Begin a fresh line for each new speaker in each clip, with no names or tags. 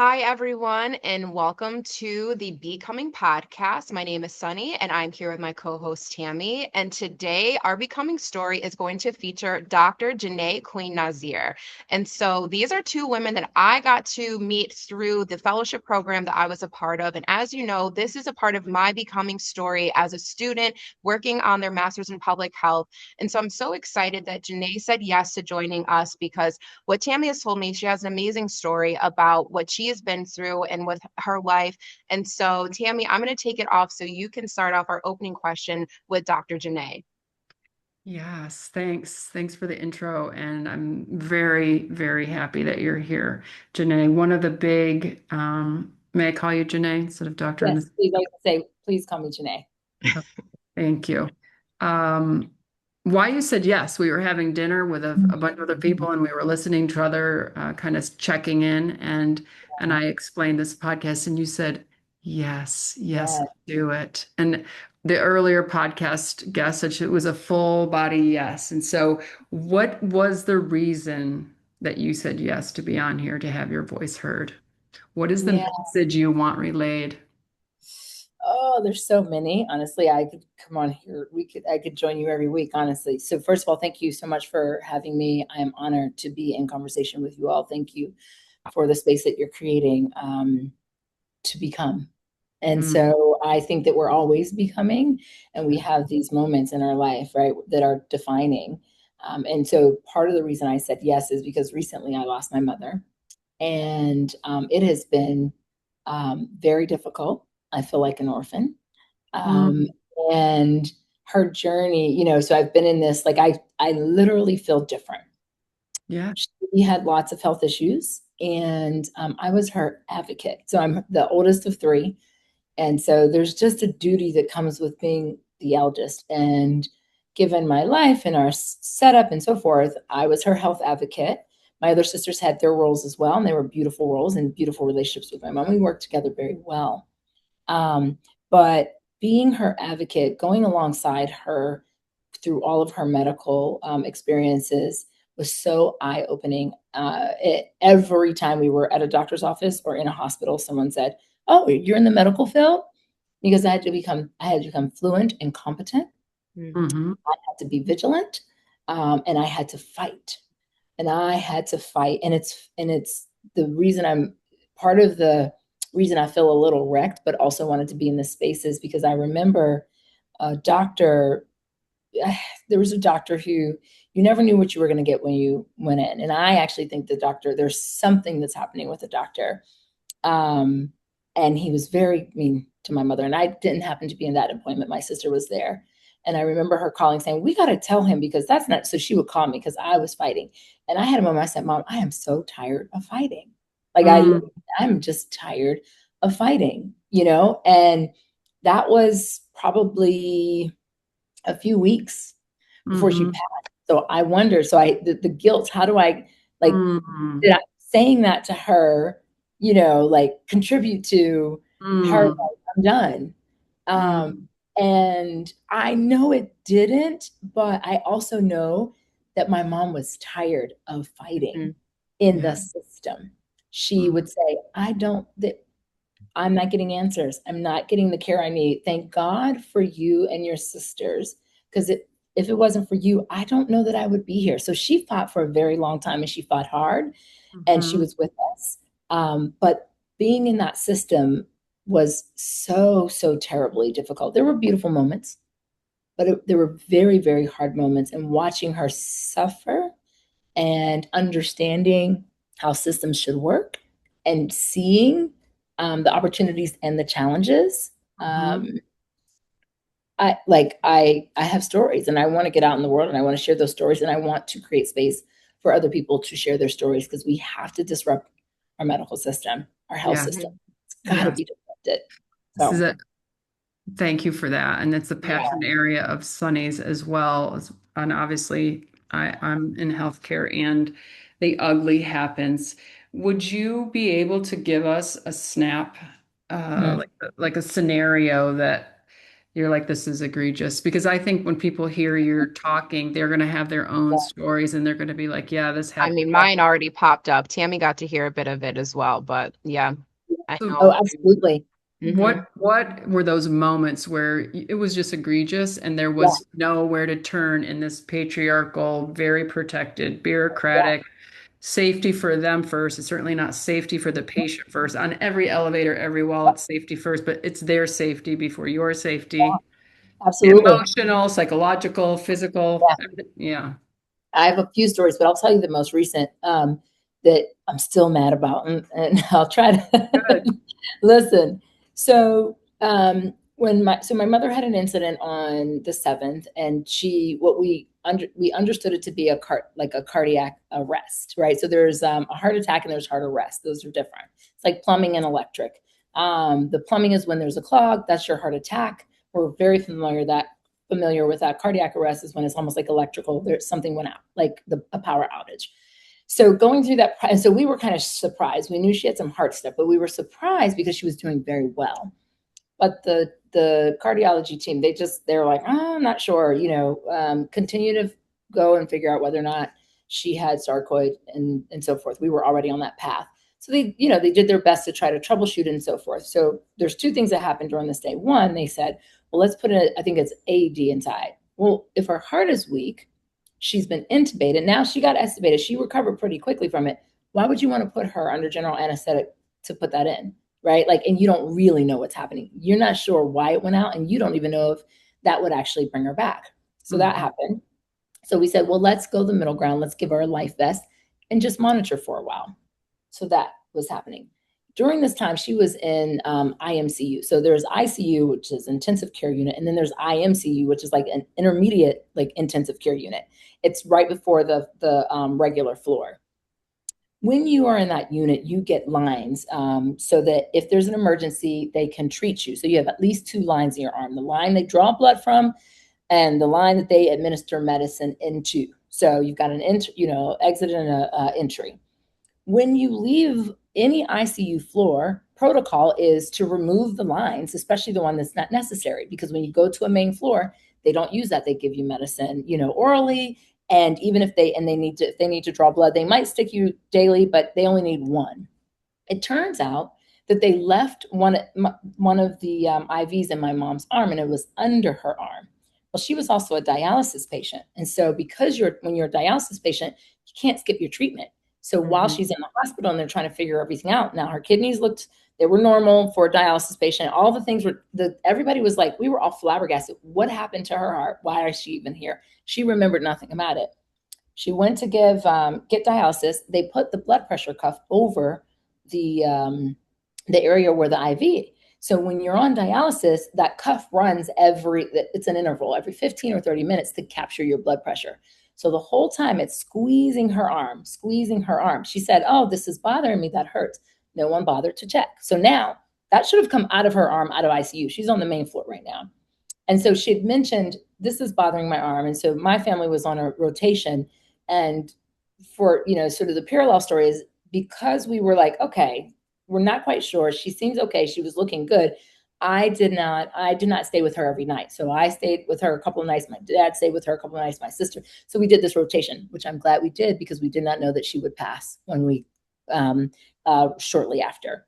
Hi, everyone, and welcome to the Becoming podcast. My name is Sunny, and I'm here with my co host Tammy. And today, our Becoming story is going to feature Dr. Janae Queen Nazir. And so, these are two women that I got to meet through the fellowship program that I was a part of. And as you know, this is a part of my Becoming story as a student working on their master's in public health. And so, I'm so excited that Janae said yes to joining us because what Tammy has told me, she has an amazing story about what she has been through and with her life. And so, Tammy, I'm going to take it off so you can start off our opening question with Dr. Janae.
Yes, thanks. Thanks for the intro. And I'm very, very happy that you're here, Janae. One of the big, may I call you Janae instead of doctor in
Yes,
this?
please. I was gonna say, please call me Janae.
Thank you. Um, why you said yes, we were having dinner with a bunch of other people and we were listening to other kind of checking in and I explained this podcast and you said, yes, yes,
Yes.
do it. And the earlier podcast guest said it was a full body yes. And so what was the reason that you said yes to be on here to have your voice heard? What is the
Yeah.
message you want relayed?
Oh, there's so many. Honestly, I could come on here. I could join you every week, honestly. So first of all, thank you so much for having me. I am honored to be in conversation with you all. Thank you for the space that you're creating to become. And
Mm,
so I think that we're always becoming, and we have these moments in our life, right, that are defining. And so part of the reason I said yes is because recently I lost my mother. And it has been very difficult. I feel like an orphan. Um,
mm,
and her journey, so I've been in this, like I literally feel different.
yeah.
She had lots of health issues, and I was her advocate. So I'm the oldest of three. And so there's just a duty that comes with being the eldest. And given my life and our setup and so forth, I was her health advocate. My other sisters had their roles as well, and they were beautiful roles and beautiful relationships with my mom. We worked together very well. Um, but being her advocate, going alongside her through all of her medical experiences was so eye opening. Every time we were at a doctor's office or in a hospital, someone said, "Oh, you're in the medical field," because I had to become fluent and competent.
Hmm.
I had to be vigilant, and I had to fight, and I had to fight. And it's the reason I'm part of the reason I feel a little wrecked, but also wanted to be in this space is because I remember a doctor there was a doctor who you never knew what you were going to get when you went in. And I actually think the doctor, there's something that's happening with the doctor. Um, and he was very mean to my mother. And I didn't happen to be in that appointment. My sister was there. And I remember her calling saying, "We got to tell him because that's not." So she would call me because I was fighting. And I had a moment I said, "Mom, I am so tired of fighting. Like
Mm,
I'm just tired of fighting." And that was probably a few weeks before she
hmm.
passed. So I wonder, the guilt, how do I like
Mm,
did I saying that to her, like contribute to her
mm,
like, I'm done. Um,
mm,
and I know it didn't, but I also know that my mom was tired of fighting
Mm.
in
yeah.
the system. She
Mm,
would say, I'm not getting answers. I'm not getting the care I need. Thank God for you and your sisters. Because if it wasn't for you, I don't know that I would be here. So she fought for a very long time and she fought hard and she
mhm.
was with us. But being in that system was so, so terribly difficult. There were beautiful moments, but there were very, very hard moments. And watching her suffer and understanding how systems should work and seeing the opportunities and the challenges.
Mhm.
I have stories and I want to get out in the world and I want to share those stories and I want to create space for other people to share their stories because we have to disrupt our medical system, our health
Yeah.
system.
Mhm.
It's got to
Yes.
be disrupted.
This is
So
it. Thank you for that. And it's a
yeah,
passion area of Sunny's as well. And obviously, I'm in healthcare and the ugly happens. Would you be able to give us a snap,
mm,
like a scenario that you're like, this is egregious? Because I think when people hear you're talking, they're going to have their own
Yeah.
stories and they're going to be like, yeah, this
I
happened.
mean, mine already popped up. Tammy got to hear a bit of it as well, but yeah, I
So
Oh,
know.
absolutely.
Hmm.
what were those moments where it was just egregious and there
Yeah.
was nowhere to turn in this patriarchal, very protected,
Yeah.
bureaucratic, safety for them first? It's certainly not safety for the patient first. On every elevator, every wall, it's safety first, but it's their safety before your
Yeah.
safety.
Absolutely.
Emotional, psychological, physical.
Yeah.
Yeah.
I have a few stories, but I'll tell you the most recent that I'm still mad about, and I'll try to
Good.
listen. So my mother had an incident on the 7th, and we understood it to be like a cardiac arrest, right? So there's a heart attack and there's heart arrest. Those are different. It's like plumbing and electric. The plumbing is when there's a clog. That's your heart attack. We're very familiar with that. Cardiac arrest is when it's almost like electrical. There's something went out, like a power outage. So going through that, and so we were kind of surprised. We knew she had some heart stuff, but we were surprised because she was doing very well. But the cardiology team, they're like, oh, I'm not sure. Continue to go and figure out whether or not she had sarcoid and so forth. We were already on that path. So they did their best to try to troubleshoot and so forth. So there's two things that happened during this day. One, they said, well, let's put I think it's AED inside. Well, if her heart is weak, she's been intubated. Now she got extubated. She recovered pretty quickly from it. Why would you want to put her under general anesthetic to put that in? Right? Like, and you don't really know what's happening. You're not sure why it went out, and you don't even know if that would actually bring her back. So that happened. So we said, well, let's go the middle ground. Let's give her a life vest and just monitor for a while. So that was happening. During this time, she was in IMCU. So there's ICU, which is intensive care unit, and then there's IMCU, which is like an intermediate, like intensive care unit. It's right before the regular floor. When you are in that unit, you get lines so that if there's an emergency, they can treat you. So you have at least two lines in your arm: the line they draw blood from, and the line that they administer medicine into. So you've got an exit and a entry. When you leave any ICU floor, protocol is to remove the lines, especially the one that's not necessary, because when you go to a main floor, they don't use that. They give you medicine, orally. And even if they need to draw blood, they might stick you daily, but they only need one. It turns out that they left one of the IVs in my mom's arm, and it was under her arm. Well, she was also a dialysis patient, and so because when you're a dialysis patient, you can't skip your treatment. So while she's in the hospital and they're trying to figure everything out, now her kidneys they were normal for a dialysis patient. All the things everybody was like, we were all flabbergasted. What happened to her heart? Why is she even here? She remembered nothing about it. She went to get dialysis. They put the blood pressure cuff over the area where the IV. So when you're on dialysis, that cuff runs it's an interval every 15 or 30 minutes to capture your blood pressure. So the whole time it's squeezing her arm, squeezing her arm. She said, oh, this is bothering me. That hurts. No one bothered to check. So now that should have come out of her arm, out of ICU. She's on the main floor right now. And so she had mentioned, this is bothering my arm. And so my family was on a rotation. And for, sort of the parallel story is because we were like, okay, we're not quite sure. She seems okay. She was looking good. I did not stay with her every night. So I stayed with her a couple of nights. My dad stayed with her a couple of nights, my sister. So we did this rotation, which I'm glad we did because we did not know that she would pass when we shortly after.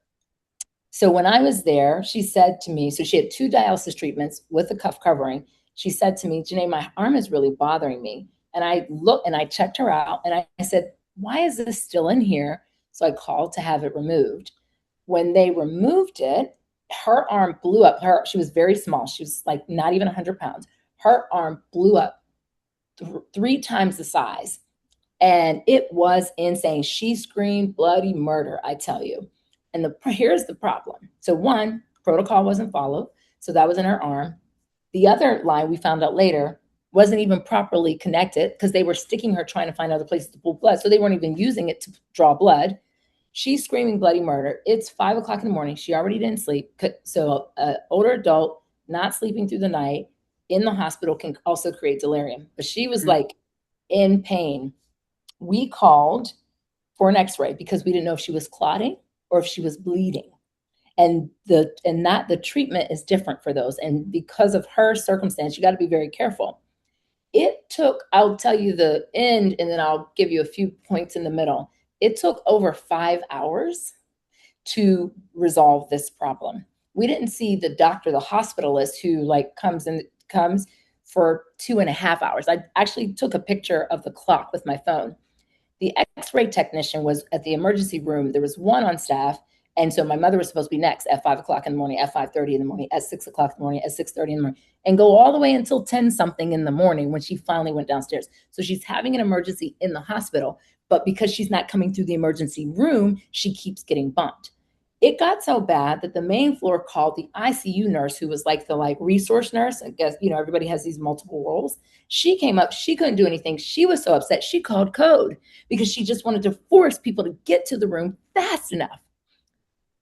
So when I was there, she said to me, so she had 2 dialysis treatments with a cuff covering. She said to me, Janae, my arm is really bothering me. And I looked and I checked her out and I said, why is this still in here? So I called to have it removed. When they removed it, her arm blew up. She was very small. She was like not even 100 pounds. Her arm blew up 3 times the size. And it was insane. She screamed bloody murder, I tell you. And here's the problem. So one, protocol wasn't followed. So that was in her arm. The other line we found out later wasn't even properly connected because they were sticking her trying to find other places to pull blood. So they weren't even using it to draw blood. She's screaming bloody murder. It's 5 o'clock in the morning. She already didn't sleep. So an older adult not sleeping through the night in the hospital can also create delirium. But she was like in pain. We called for an x-ray because we didn't know if she was clotting or if she was bleeding. And the treatment is different for those. And because of her circumstance, you got to be very careful. It took, I'll tell you the end, and then I'll give you a few points in the middle. It took over 5 hours to resolve this problem. We didn't see the doctor, the hospitalist who like comes for 2.5 hours. I actually took a picture of the clock with my phone. The x-ray technician was at the emergency room. There was one on staff. And so my mother was supposed to be next at 5 o'clock in the morning, at 5:30 in the morning, at 6 o'clock in the morning, at 6:30 in the morning, and go all the way until 10 something in the morning when she finally went downstairs. So she's having an emergency in the hospital, but because she's not coming through the emergency room, she keeps getting bumped. It got so bad that the main floor called the ICU nurse, who was like the resource nurse. I guess, everybody has these multiple roles. She came up, she couldn't do anything. She was so upset. She called code because she just wanted to force people to get to the room fast enough.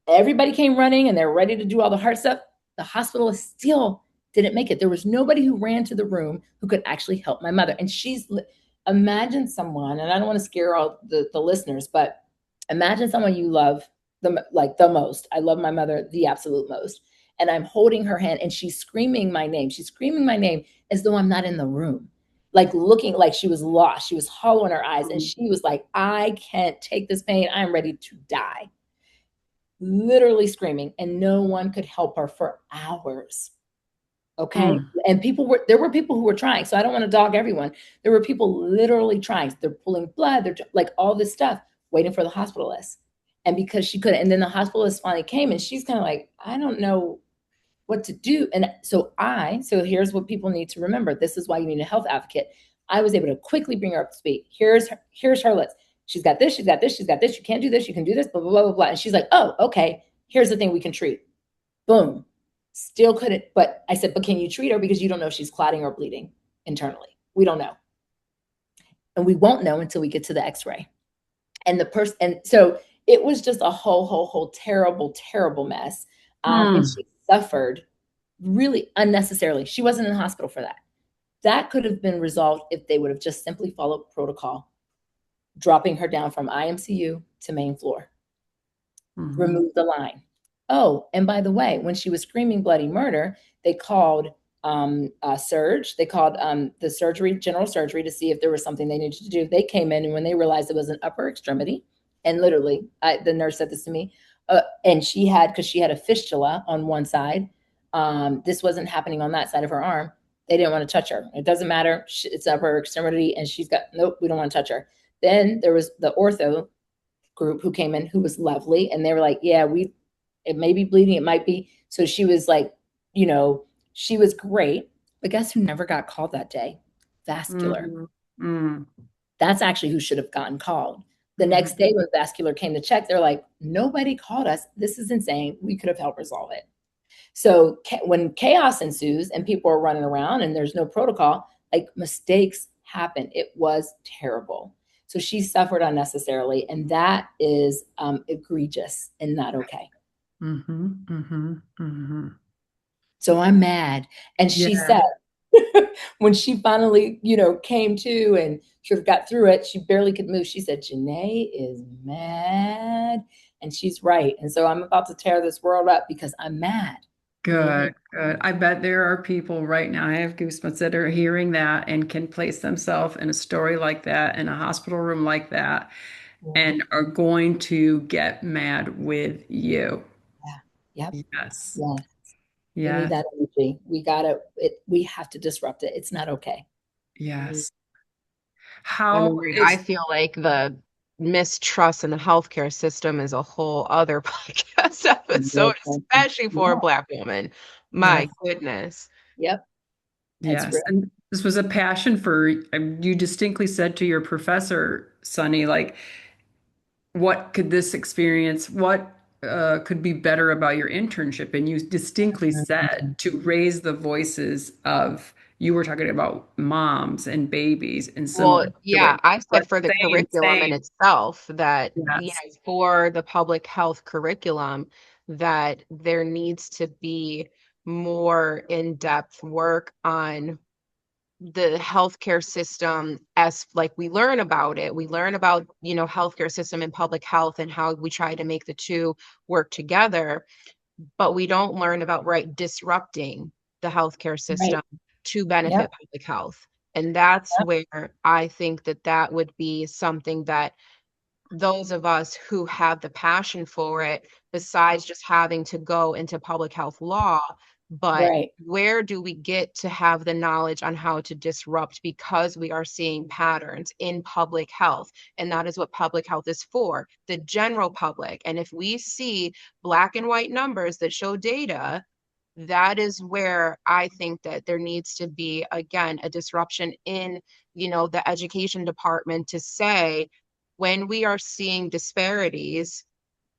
Everybody came running and they're ready to do all the hard stuff. The hospitalist still didn't make it. There was nobody who ran to the room who could actually help my mother. And imagine someone, and I don't want to scare all the listeners, but imagine someone you love the most. I love my mother the absolute most. And I'm holding her hand and she's screaming my name. She's screaming my name as though I'm not in the room, like looking like she was lost. She was hollow in her eyes. And she was like, I can't take this pain. I'm ready to die. Literally screaming, and no one could help her for hours. Okay. And there were people who were trying. So I don't want to dog everyone. There were people literally trying. They're pulling blood. They're like all this stuff, waiting for the hospitalist. And because she couldn't, and then the hospitalist finally came and she's kind of like, I don't know what to do. And so here's what people need to remember. This is why you need a health advocate. I was able to quickly bring her up to speed. Here's her list. She's got this, she's got this, she's got this. You can't do this, you can do this, blah, blah, blah, blah, blah. And she's like, oh, okay, here's the thing we can treat. Boom. Still couldn't, but I said, but can you treat her? Because you don't know if she's clotting or bleeding internally. We don't know. And we won't know until we get to the x-ray. And so it was just a whole terrible, terrible mess. And she suffered really unnecessarily. She wasn't in the hospital for that. That could have been resolved if they would have just simply followed protocol, dropping her down from IMCU to main floor. Remove the line. Oh, and by the way, when she was screaming bloody murder, they called surge. They called the general surgery, to see if there was something they needed to do. They came in, and when they realized it was an upper extremity, and literally, the nurse said this to me, and because she had a fistula on one side, this wasn't happening on that side of her arm. They didn't want to touch her. It doesn't matter. It's upper extremity, and nope, we don't want to touch her. Then there was the ortho group who came in, who was lovely. And they were like, yeah, it may be bleeding. It might be. So she was like, she was great. But guess who never got called that day? Vascular. That's actually who should have gotten called. The next day when vascular came to check, they're like, nobody called us. This is insane. We could have helped resolve it. So when chaos ensues and people are running around and there's no protocol, like, mistakes happen. It was terrible. So she suffered unnecessarily, and that is egregious and not okay. So I'm mad. And she said, when she finally, came to and sort of got through it, she barely could move. She said, Janae is mad. And she's right. And so I'm about to tear this world up because I'm mad.
Good. I bet there are people right now, I have goosebumps, that are hearing that and can place themselves in a story like that, in a hospital room like that, and are going to get mad with you.
Yeah. Yep.
Yes.
We need that energy. We have to disrupt it. It's not okay.
Yes.
I feel like the mistrust in the healthcare system is a whole other podcast episode, especially for a Black woman. My goodness.
Yep.
Yes. And this was a passion for you. Distinctly said to your professor, Sunny, like, what could this experience, what could be better about your internship? And you distinctly said to raise the voices of, you were talking about moms and babies and
I said for the curriculum in itself that for the public health curriculum, that there needs to be more in-depth work on the healthcare system, as like we learn about healthcare system and public health and how we try to make the two work together. but we don't learn about disrupting the healthcare
Right.
system to benefit
Yep.
public health. And that's
Yep.
where I think that that would be something that those of us who have the passion for it, besides just having to go into public health law, but
Right.
where do we get to have the knowledge on how to disrupt because we are seeing patterns in public health? And that is what public health is for, the general public. And if we see black and white numbers that show data, that is where I think that there needs to be, again, a disruption in, the education department to say, when we are seeing disparities,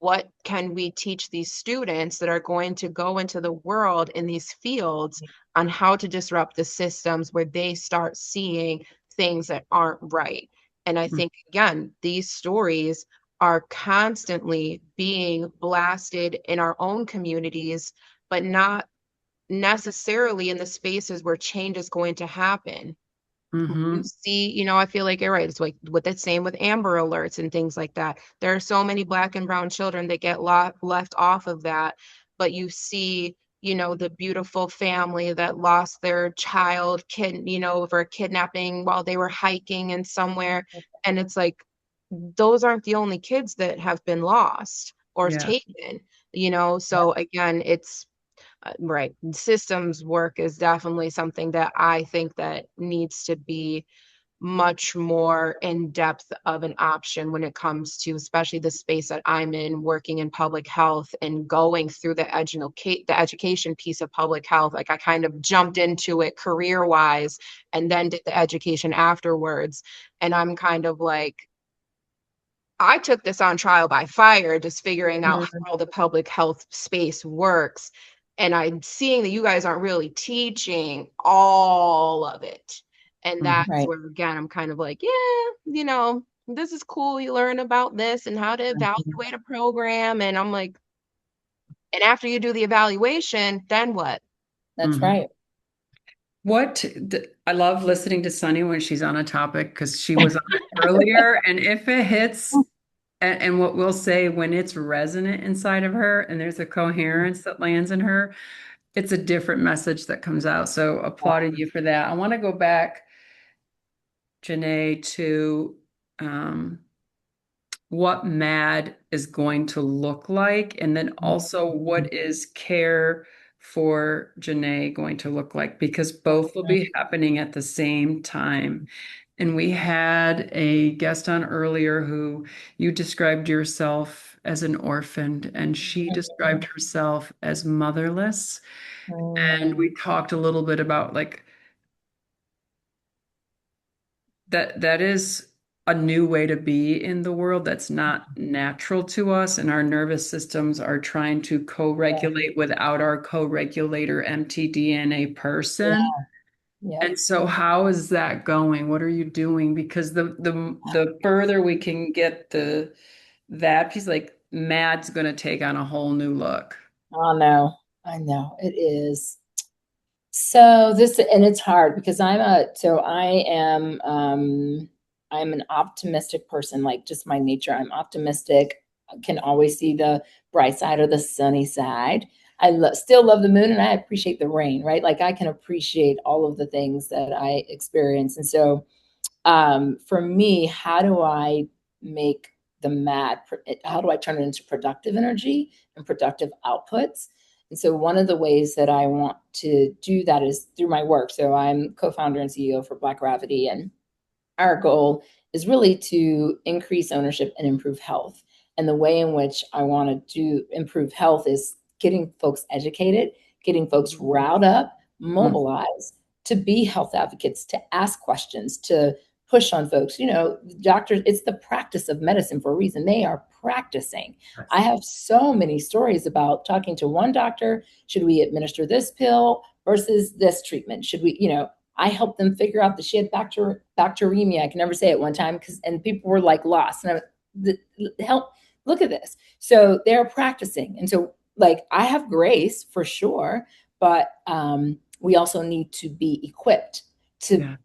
what can we teach these students that are going to go into the world in these fields on how to disrupt the systems where they start seeing things that aren't right? And I think, again, these stories are constantly being blasted in our own communities, but not necessarily in the spaces where change is going to happen. You
Mm-hmm.
see, I feel like you're right. It's like what that's same with Amber Alerts and things like that. There are so many black and brown children that get left off of that, but you see, the beautiful family that lost their child for a kidnapping while they were hiking in somewhere. And it's like, those aren't the only kids that have been lost or
Yeah.
taken, So again, it's right. Systems work is definitely something that I think that needs to be much more in depth of an option when it comes to especially the space that I'm in, working in public health and going through the education piece of public health. Like I kind of jumped into it career wise and then did the education afterwards. And I'm kind of like, I took this on trial by fire, just figuring out
Mhm.
how the public health space works. And I'm seeing that you guys aren't really teaching all of it. And
Mm-hmm.
that's
Right.
where, again, I'm kind of like, yeah, this is cool. You learn about this and how to
Mhm.
evaluate a program. And I'm like, and after you do the evaluation, then what?
That's
Mm-hmm.
right.
I love listening to Sunny when she's on a topic because she was on it earlier. And if it hits, and what we'll say when it's resonant inside of her and there's a coherence that lands in her, it's a different message that comes out. So applauding you for that. I want to go back, Janae, to um, what MAD is going to look like, and then also what is care for Janae going to look like, because both will be happening at the same time. And we had a guest on earlier who you described yourself as an orphan, and she described herself as motherless. And
Mm.
we talked a little bit about like that is a new way to be in the world that's not natural to us, and our nervous systems are trying to co-regulate without our co-regulator mtDNA
Yeah.
person.
Yep.
And so how is that going? What are you doing? Because the further we can get that piece, like Mad's going to take on a whole new look.
Oh no, I know it is. So this, and it's hard because I'm an optimistic person, like just my nature. I'm optimistic, can always see the bright side or the sunny side. Still love the moon and I appreciate the rain, right? Like I can appreciate all of the things that I experience. And so for me, how do I make how do I turn it into productive energy and productive outputs? And so one of the ways that I want to do that is through my work. So I'm co-founder and CEO for Black Gravity, and our goal is really to increase ownership and improve health. And the way in which I want to do improve health is getting folks educated, getting folks riled up,
Mm.
mobilized to be health advocates, to ask questions, to push on folks. Doctors, it's the practice of medicine for a reason. They are practicing. I have so many stories about talking to one doctor. Should we administer this pill versus this treatment? Should we, I helped them figure out that she had bacteremia. I can never say it one time and people were like lost. And help, look at this. So they're practicing. And so like I have grace for sure, but we also need to be equipped to
Yeah.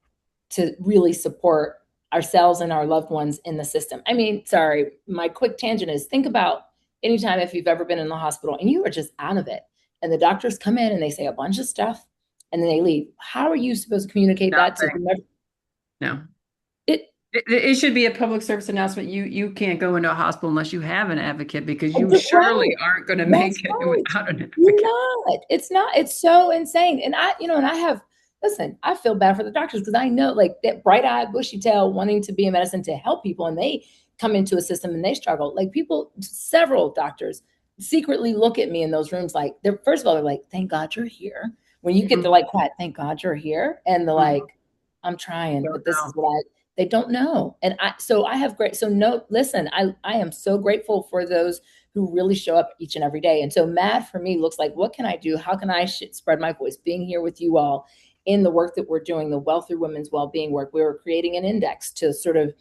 to really support ourselves and our loved ones in the system. I mean, sorry, my quick tangent is think about anytime if you've ever been in the hospital and you are just out of it, and the doctors come in and they say a bunch of stuff and then they leave. How are you supposed to communicate that to
Nothing.
whomever?
No.
It
It should be a public service announcement. You can't go into a hospital unless you have an advocate because you
right.
surely aren't going to
That's
make it
right.
without an
You're
advocate.
not. It's not. It's so insane. And and I have, listen, I feel bad for the doctors because I know like that bright eyed, bushy tail wanting to be in medicine to help people and they come into a system and they struggle. Like people, several doctors secretly look at me in those rooms like, they're, first of all, they're like, thank God you're here. When you get to like quiet, thank God you're here. And they're like, I'm trying,
Don't
but this
know.
is what they don't know. And so I have great, so no, listen, I am so grateful for those who really show up each and every day. And so MAD for me looks like, what can I do? How can I spread my voice? Being here with you all in the work that we're doing, the Wealth Through Women's Wellbeing work, we were creating an index to sort of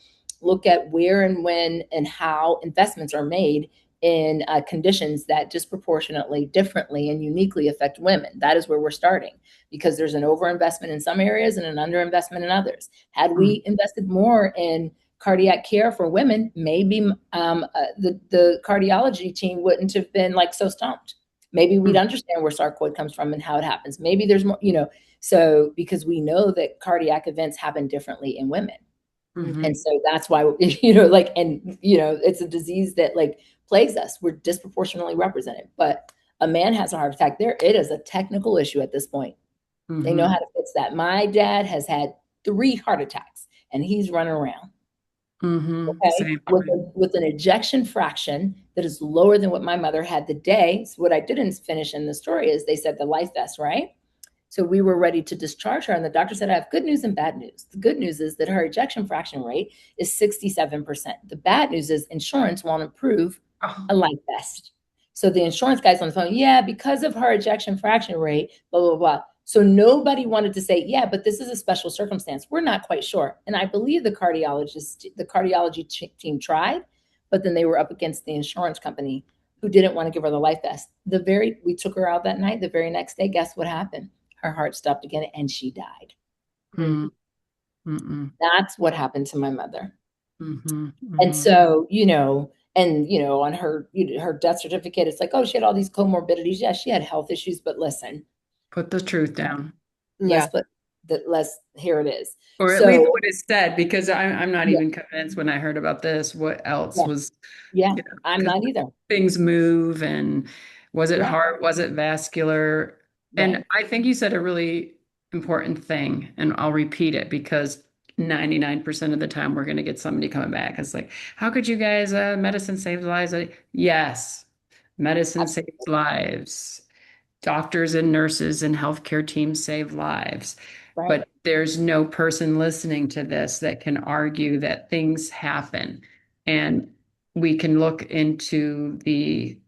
look at where and when and how investments are made in conditions that disproportionately, differently, and uniquely affect women. That is where we're starting because there's an overinvestment in some areas and an underinvestment in others. Had we invested more in cardiac care for women, maybe the cardiology team wouldn't have been like so stumped. Maybe we'd understand where sarcoid comes from and how it happens. Maybe there's more, so because we know that cardiac events happen differently in women. And so that's why, it's a disease that like plagues us. We're disproportionately represented. But a man has a heart attack, it is a technical issue at this point. They know how to fix that. My dad has had 3 heart attacks and he's running around. Okay,
Same.
with an ejection fraction that is lower than what my mother had the day. So what I didn't finish in the story is they said the life vest, right? So we were ready to discharge her, and the doctor said, I have good news and bad news. The good news is that her ejection fraction rate is 67%. The bad news is insurance won't approve
Oh,
a life vest. So the insurance guy's on the phone, yeah, because of her ejection fraction rate, blah, blah, blah. So nobody wanted to say, yeah, but this is a special circumstance. We're not quite sure. And I believe the cardiology team tried, but then they were up against the insurance company who didn't want to give her the life vest. We took her out that night. The very next day, guess what happened? Her heart stopped again and she died.
mm,
That's what happened to my mother. And
mhm.
so, on her death certificate, it's like, oh, she had all these comorbidities. Yeah, she had health issues, but listen,
Put the truth down.
let's
Yeah.
put that. Here it is.
Or at least
So
what is said, because I'm not
yeah,
even convinced when I heard about this, what else
yeah,
was,
yeah. I'm
because
not either.
things move and was it
Yeah,
heart, was it vascular? And
right.
I think you said a really important thing, and I'll repeat it because 99% of the time we're going to get somebody coming back. It's like, how could you guys, medicine saves lives? Yes, medicine saves
Absolutely.
lives. Doctors and nurses and healthcare teams save lives.
Right.
But there's no person listening to this that can argue that things happen. And we can look into the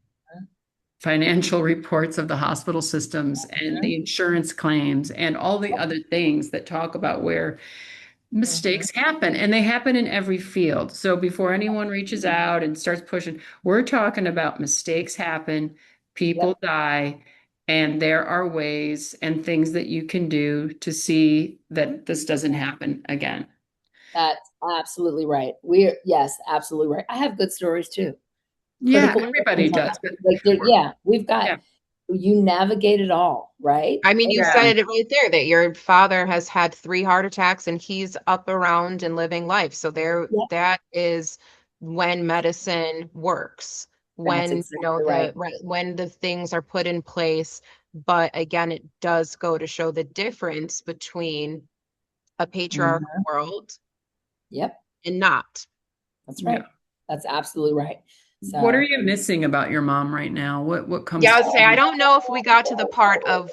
financial reports of the hospital systems and
Mhm,
the insurance claims and all the other things that talk about where
mhm.
mistakes happen, and they happen in every field. So before anyone reaches out and starts pushing, we're talking about mistakes happen,
Yep.
people die, and there are ways and things that you can do to see that this doesn't happen again.
That's absolutely right. Yes, absolutely right. I have good stories too.
Yeah,
Critical care
everybody does, but
like yeah, we've got,
yeah,
you navigate it all, right?
I mean,
And
you
yeah.
said it right there that your father has had 3 heart attacks and he's up around and living life. So
yeah,
that is when medicine works,
that's
when
exactly right.
when the things are put in place. But again, it does go to show the difference between a patriarchal
Mhm.
world
Yep,
and not.
that's right.
Yeah.
That's absolutely right.
What are
So,
you missing about your mom right now? What
Yeah,
comes
I
to
would say I
mind?
don't know if we got to the part of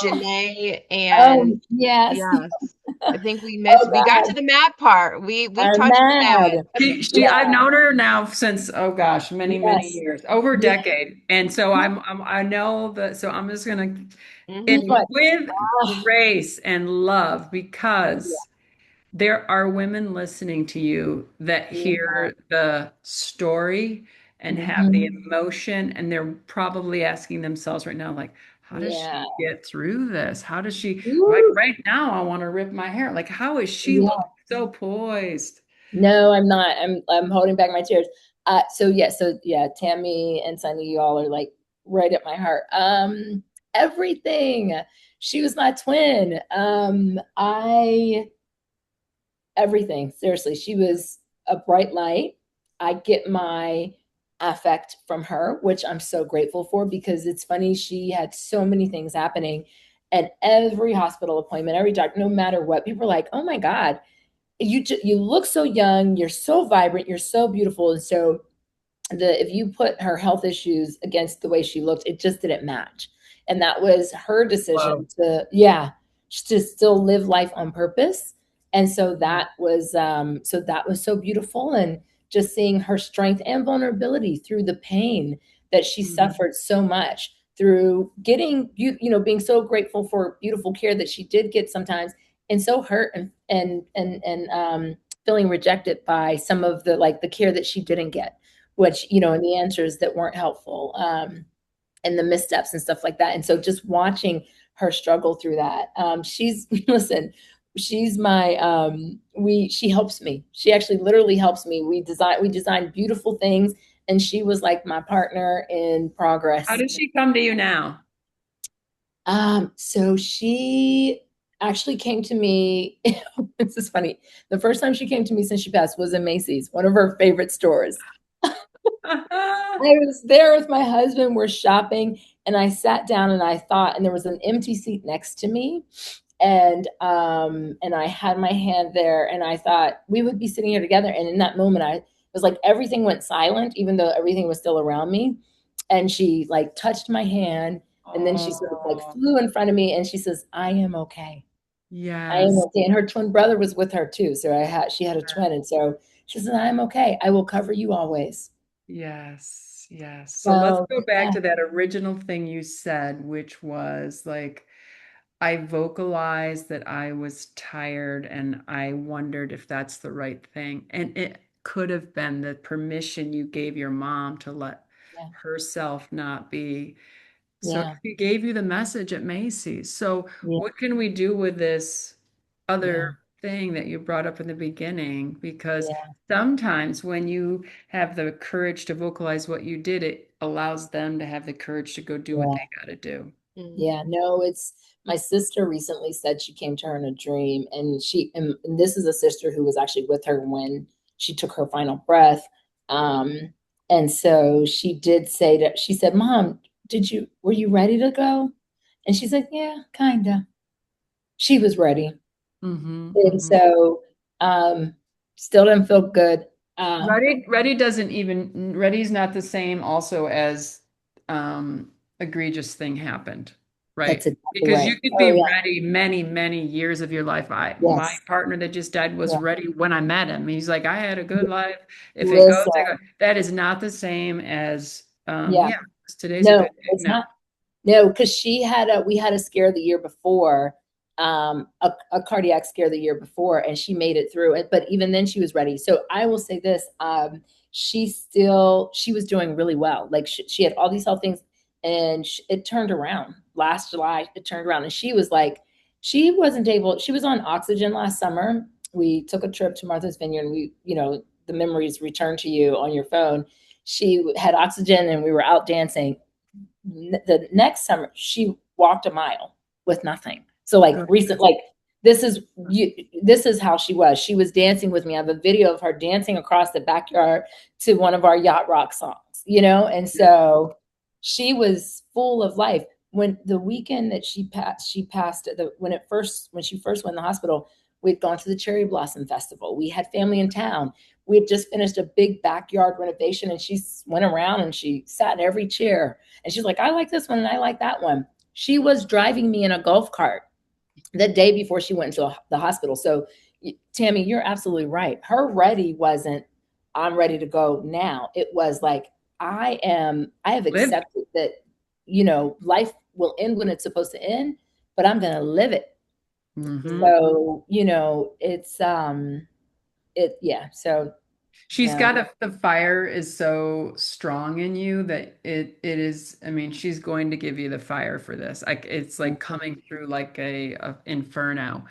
Janae
oh
and
yes.
yes. I think
Oh
we got to
God,
the mad part. We
I'm
touched mad.
mad.
I've
Yeah,
known her now since, oh gosh, many
yes.
years, over a
Yeah.
decade. And so I know that, so I'm just gonna,
Hmm.
and
But,
with
ah,
grace and love,
yeah,
because there are women listening to you that
yeah.
hear the story and have the
Mhm.
emotion, and they're probably asking themselves right now, like, how does she
Yeah.
get through this? How does she, like
Woo.
right now, I want to rip my hair. Like, how is she
Yeah.
looking so poised?
No, I'm not. I'm holding back my tears. So yeah, Tammy and Sunny, you all are like right at my heart. Everything. She was my twin. I everything. Seriously, she was a bright light. I get my affect from her, which I'm so grateful for because it's funny. She had so many things happening, and every hospital appointment, every doctor, no matter what, people are like, "Oh my God, you look so young, you're so vibrant, you're so beautiful." And so if you put her health issues against the way she looked, it just didn't match. And that was her
Wow.
decision to, yeah, to still live life on purpose. And so that was so beautiful. And just seeing her strength and vulnerability through the pain that she
Mhm.
suffered so much through getting being so grateful for beautiful care that she did get sometimes, and so hurt and feeling rejected by some of the like the care that she didn't get, which and the answers that weren't helpful, and the missteps and stuff like that. And so just watching her struggle through that, she's listen, she's my we she helps me. She actually literally helps me. We design beautiful things, and she was like my partner in
How
progress.
does she come to you now?
So she actually came to me. This is funny. The first time she came to me since she passed was in Macy's, one of her favorite stores. I was there with my husband, we're shopping, and I sat down and I thought, and there was an empty seat next to me. And I had my hand there and I thought we would be sitting here together. And in that moment, I was like everything went silent, even though everything was still around me. And she like touched my hand, and then she sort of like
Oh,
flew in front of me and she says, "I am okay. I am
yes.
okay." And her twin brother was with her too. So she had a twin. And so she said, "I'm okay. I will cover you always."
Yes, yes. So let's
So
go back
yeah,
to that original thing you said, which was like, I vocalized that I was tired and I wondered if that's the right thing. And it could have been the permission you gave your mom to let
yeah,
herself not be. So
yeah,
she gave you the message at Macy's. So
yeah,
what can we do with this other
yeah,
thing that you brought up in the beginning? Because
yeah,
sometimes when you have the courage to vocalize what you did, it allows them to have the courage to go do what
yeah.
they got to do.
Yeah, no, it's my sister recently said she came to her in a dream, and and this is a sister who was actually with her when she took her final breath. Um, and so she did say that she said, "Mom, were you ready to go?" And she said, "Yeah, kinda." She was ready.
Hmm,
And
hmm.
so still didn't feel good. Uh,
Ready doesn't even, ready's not the same also as egregious thing happened,
that's
right?
exactly
Because
right.
you could
Oh
be
yeah.
ready many, many years of your life. My
Yes.
partner that just died was
Yeah.
ready when I met him. He's like, I had a good life. If it goes,
Listen.
it goes. That is not the same as
Yeah.
yeah, today's a
No,
good day.
it's
No.
not. No, because we had a scare the year before, a cardiac scare the year before, and she made it through it. But even then, she was ready. So I will say this: she was doing really well. Like she had all these health things, and it turned around last July. It turned around, and she was like, she wasn't able. She was on oxygen last summer. We took a trip to Martha's Vineyard, and the memories return to you on your phone. She had oxygen, and we were out dancing. The next summer she walked a mile with nothing. So like
Good.
recent, like this is how she was dancing with me. I have a video of her dancing across the backyard to one of our yacht rock songs, and so she was full of life. When the weekend that she passed when she first went in the hospital, we'd gone to the Cherry Blossom Festival. We had family in town. We had just finished a big backyard renovation, and she went around and she sat in every chair, and she's like, "I like this one and I like that one." She was driving me in a golf cart the day before she went into the hospital. So, Tammy, you're absolutely right. Her ready wasn't, "I'm ready to go now." It was like, I have
Lived.
accepted that, life will end when it's supposed to end, but I'm going to live it.
Hmm.
So, yeah. So,
She's
no,
got the fire is so strong in you that it is, I mean, she's going to give you the fire for this. Like it's like coming through like a inferno.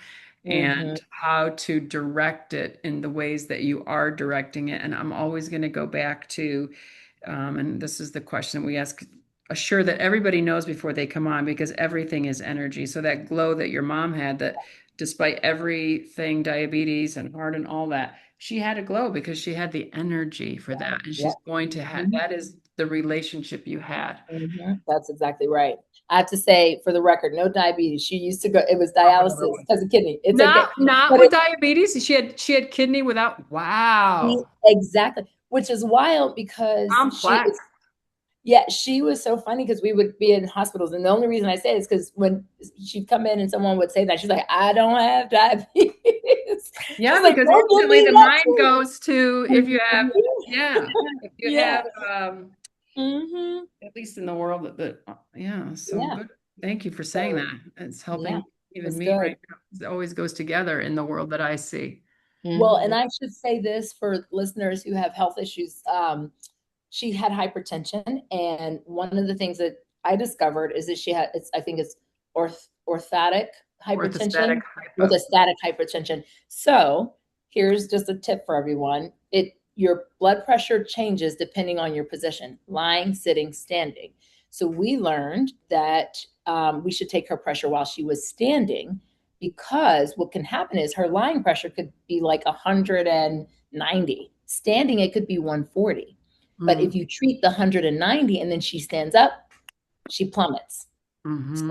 Mhm.
and how to direct it in the ways that you are directing it. And I'm always going to go back to, and this is the question we ask, assure that everybody knows before they come on, because everything is energy. So that glow that your mom had, that despite everything, diabetes and heart and all that, she had a glow because she had the energy for that. And
Yep.
she's going to have,
Mhm.
that is the relationship you had.
That's exactly right. I have to say, for the record, no diabetes. She used to go, it was
Oh, whatever it
dialysis
was.
because of kidney. It's okay.
Not
But
with diabetes. She had kidney without. Wow.
exactly, which is wild because
Complex.
yeah, she was so funny because we would be in hospitals. And the only reason I say it is because when she'd come in and someone would say that, she's like, I don't have diabetes.
Yeah,
She's like,
because
don't give
instantly
me
the
that
mind
too.
goes to, if you have, yeah, if you
Yeah.
have,
Hmm.
at least in the world yeah, so
Yeah.
good. Thank you for saying
So
that. It's
yeah,
helping even
it's
me
good.
right now. It always goes together in the world that I see.
Well, and
Mhm.
I should say this for listeners who have health issues. She had hypertension, and one of the things that I discovered is that she had, I think it's orthotic
Orthostatic
hypertension,
hypo.
orthostatic hypertension. So here's just a tip for everyone. Your blood pressure changes depending on your position, lying, sitting, standing. So we learned that we should take her pressure while she was standing, because what can happen is her lying pressure could be like 190. Standing, it could be 140. But if
Mm.
you treat the 190 and then she stands up, she plummets.
Hmm.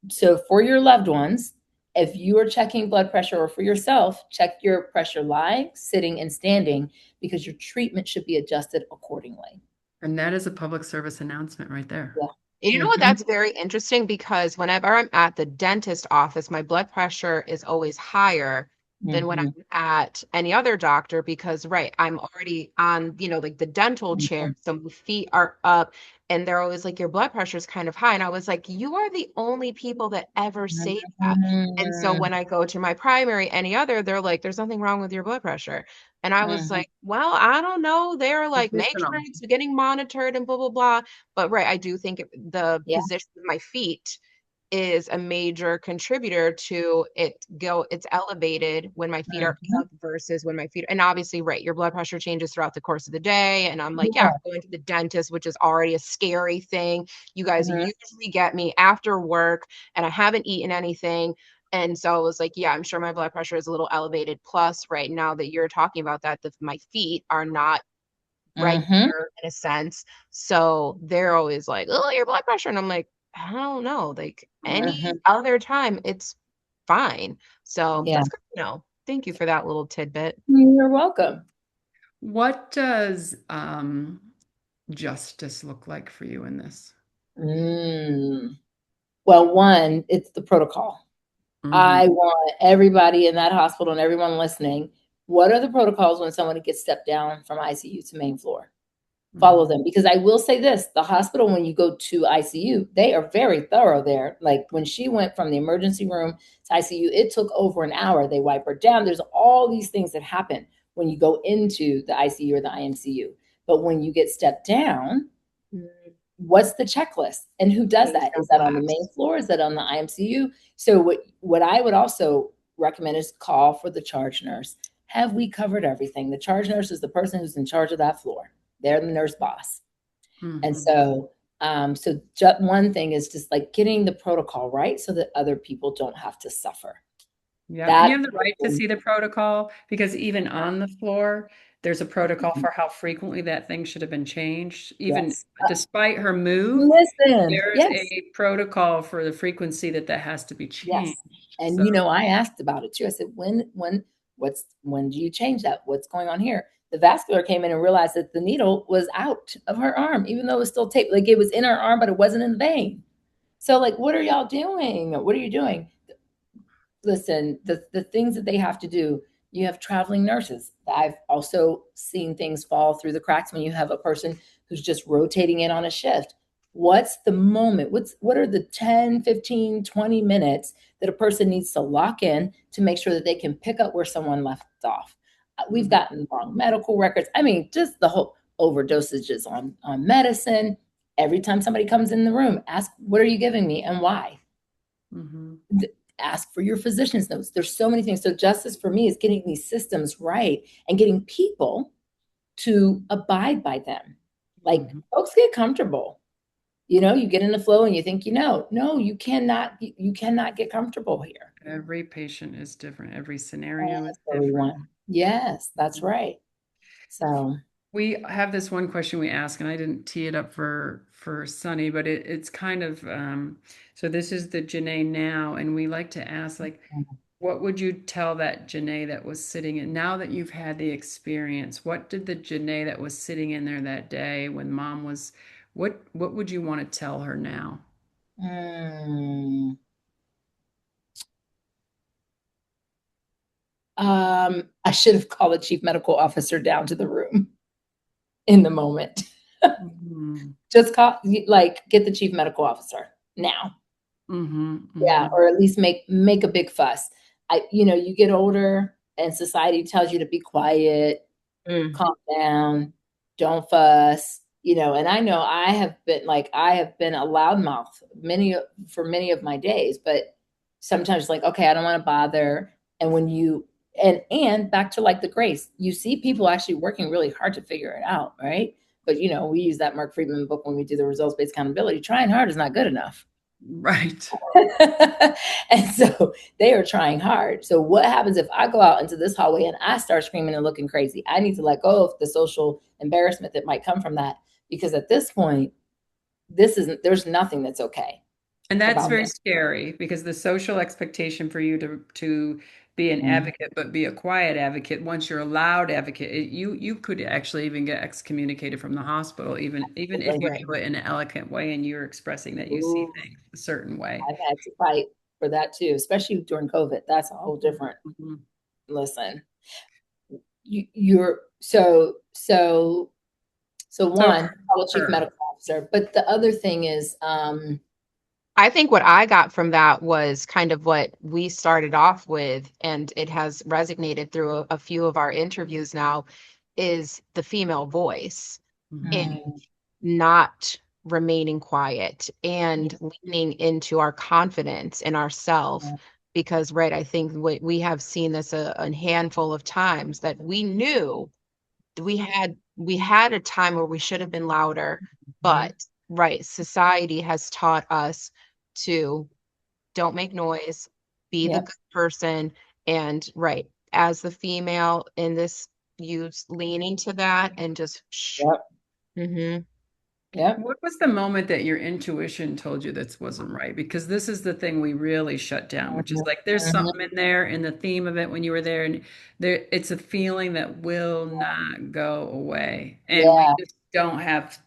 So for your loved ones, if you are checking blood pressure, or for yourself, check your pressure lying, sitting, and standing, because your treatment should be adjusted accordingly.
And that is a public service announcement right there.
Yeah.
You know what?
Hmm.
That's very interesting because whenever I'm at the dentist office, my blood pressure is always higher than when
Hmm.
I'm at any other doctor because, right, I'm already on, like the dental chair. So my feet are up and they're always like, your blood pressure is kind of high. And I was like, you are the only people that ever say that. And so when I go to my primary, any other, they're like, there's nothing wrong with your blood pressure. And I was
Hmm.
like, well, I don't know. They're like, make sure
Additional.
it's getting monitored and blah, blah, blah. But right, I do think the
Yeah.
position of my feet is a major contributor to it's elevated when my feet are
Hmm.
up versus when my feet, and obviously, right, your blood pressure changes throughout the course of the day. And I'm like, yeah,
Yeah.
I'm going to the dentist, which is already a scary thing. You guys
Hmm.
usually get me after work and I haven't eaten anything. And so I was like, yeah, I'm sure my blood pressure is a little elevated. Plus, right now that you're talking about that, my feet are not right
Hmm.
there in a sense. So they're always like, "Oh, your blood pressure." And I'm like, I don't know. Like any
Hmm.
other time, it's fine. So
Yeah.
that's good to know. Thank you for that little tidbit.
You're welcome.
What does justice look like for you in this?
Mm. Well, one, it's the protocol.
Hmm.
I want everybody in that hospital and everyone listening. What are the protocols when someone gets stepped down from ICU to main floor? Follow
Hmm.
them, because I will say this, the hospital, when you go to ICU, they are very thorough there. Like when she went from the emergency room to ICU, it took over an hour. They wipe her down. There's all these things that happen when you go into the ICU or the IMCU. But when you get stepped down,
Mm,
what's the checklist and who does
things
that? Is
don't
that on the main
pass.
floor? Is that on the IMCU? So what I would also recommend is call for the charge nurse. Have we covered everything? The charge nurse is the person who's in charge of that floor. They're the nurse boss. And
Hmm.
so just one thing is just like getting the protocol right so that other people don't have to suffer.
Yeah, and
That
you have the right to see the protocol, because even on the floor, there's a protocol for how frequently that thing should have been changed. Even
yes.
despite her move,
Listen,
there's
yes.
a protocol for the frequency that has to be
Yes.
changed.
And
So,
I asked about it too. I said, when do you change that? What's going on here? The vascular came in and realized that the needle was out of her arm, even though it was still taped. Like it was in her arm, but it wasn't in the vein. So, like, what are y'all doing? What are you doing? Listen, the things that they have to do, you have traveling nurses. I've also seen things fall through the cracks when you have a person who's just rotating in on a shift. What's the moment? What are the 10, 15, 20 minutes that a person needs to lock in to make sure that they can pick up where someone left off? We've
mhm,
gotten wrong medical records. I mean, just the whole overdosages on medicine. Every time somebody comes in the room, ask, what are you giving me and why?
mhm.
ask for your physician's notes. There's so many things. So justice for me is getting these systems right and getting people to abide by them. Like folks get comfortable. You know, you get in the flow and you think, no, you cannot get comfortable here.
Every patient is different. Every scenario is different.
Everyone. Yes, that's right. So
we have this one question we ask, and I didn't tee it up for Sunny, but it's kind of so this is the Janae now, and we like to ask, like, what would you tell that Janae that was sitting in, now that you've had the experience, what did the Janae that was sitting in there that day when mom was, what would you want to tell her now?
I should have called the chief medical officer down to the room in the moment. Just call, like, get the chief medical officer now. Yeah, or at least make a big fuss. You get older and society tells you to be quiet, calm down, don't fuss, and I know I have been a loudmouth for many of my days, but sometimes like, okay, I don't want to bother. And when you, and back to like the grace, you see people actually working really hard to figure it out, right? But we use that Mark Friedman book when we do the results-based accountability. Trying hard is not good enough.
Right.
And so they are trying hard. So what happens if I go out into this hallway and I start screaming and looking crazy? I need to let go of the social embarrassment that might come from that, because at this point, there's nothing that's okay.
And that's very scary, because the social expectation for you to be an advocate, but be a quiet advocate. Once you're a loud advocate, you could actually even get excommunicated from the hospital, even if you do it in an elegant way and you're expressing that you see things a certain way.
I've had to fight for that too, especially during COVID. That's a whole different. Listen, you're so one, chief medical officer, but the other thing is,
I think what I got from that was kind of what we started off with, and it has resonated through a few of our interviews now, is the female voice and not remaining quiet and leaning into our confidence in ourselves. Because, right, I think we have seen this a handful of times that we knew we had a time where we should have been louder, but right, society has taught us to don't make noise, be the good person, and right, as the female in this, you lean into that and just
What was the moment that your intuition told you this wasn't right? Because this is the thing we really shut down, which is like there's something in there in the theme of it when you were there, and it's a feeling that will not go away. And we just don't have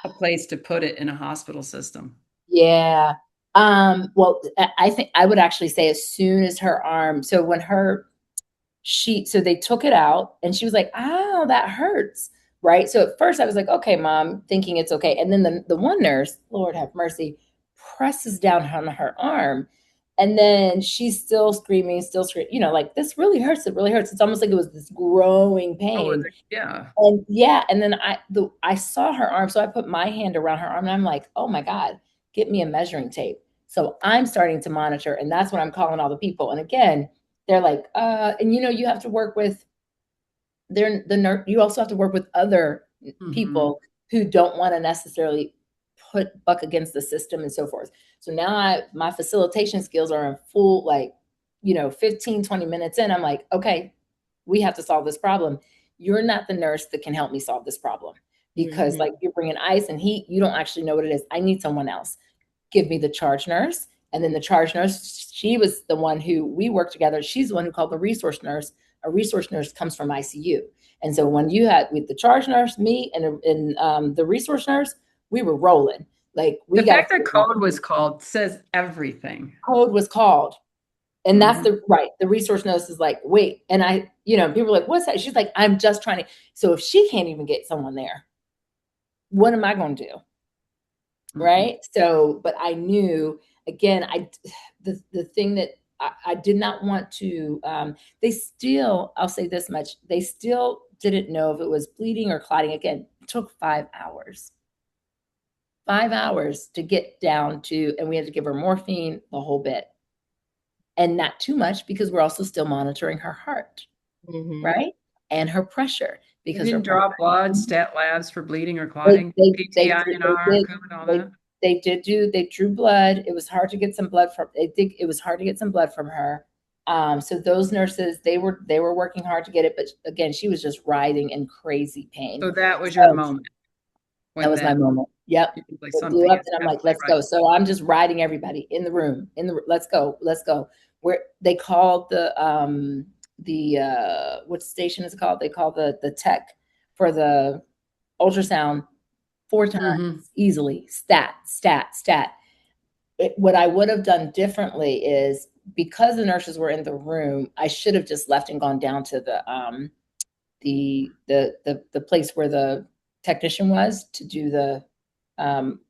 a place to put it in a hospital system.
Yeah. Well, I think I would actually say as soon as her arm, so when so they took it out and she was like, "Oh, that hurts." Right. So at first I was like, "Okay, mom," thinking it's okay. And then the one nurse, Lord have mercy, presses down on her arm. And then she's still screaming, like, "This really hurts. It really hurts." It's almost like it was this growing pain. And then I saw her arm. So I put my hand around her arm and I'm like, "Oh my God, get me a measuring tape." So I'm starting to monitor. And that's when I'm calling all the people. And again, they're like, and you have to work with the nurse. You also have to work with other people who don't want to necessarily buck against the system and so forth. So now my facilitation skills are in full, 15, 20 minutes in, I'm like, okay, we have to solve this problem. You're not the nurse that can help me solve this problem, because like, you're bringing ice and heat. You don't actually know what it is. I need someone else. Give me the charge nurse. And then the charge nurse, she was the one who we worked together. She's the one who called the resource nurse. A resource nurse comes from ICU. And so when you had with the charge nurse, me and the resource nurse, we were rolling. Like,
the fact that code was called says everything.
Code was called. And that's the resource nurse is like, wait. And people are like, "What's that?" She's like, "I'm just trying to." So if she can't even get someone there, what am I going to do? Right. So, but I knew, again, the thing that I did not want to, I'll say this much, they still didn't know if it was bleeding or clotting. Again, it took 5 hours. 5 hours to get down to, and we had to give her morphine, the whole bit. and not too much because we're also still monitoring her heart,
Mhm.
right? And her pressure
You
because her
didn't
pressure.
draw blood, stat labs for bleeding or
They
clotting,
they they
PTI
did
and
they
R,
did
COVID, all
they
that?
they drew blood. It was hard to get some blood from it was hard to get some blood from her. So those nurses, they were working hard to get it, but again, she was just writhing in crazy pain.
So that was your
So
moment
that
when
was my
that
moment. Yep.
you was like
It blew
something
up
is
and I'm like,
definitely
let's
right.
go. So I'm just riding everybody in the room, let's go, let's go. Where they called the what station is it called? They called the tech for the ultrasound 4 times
Mhm.
easily. Stat, stat, stat. What I would have done differently is because the nurses were in the room, I should have just left and gone down to the place where the technician was to do the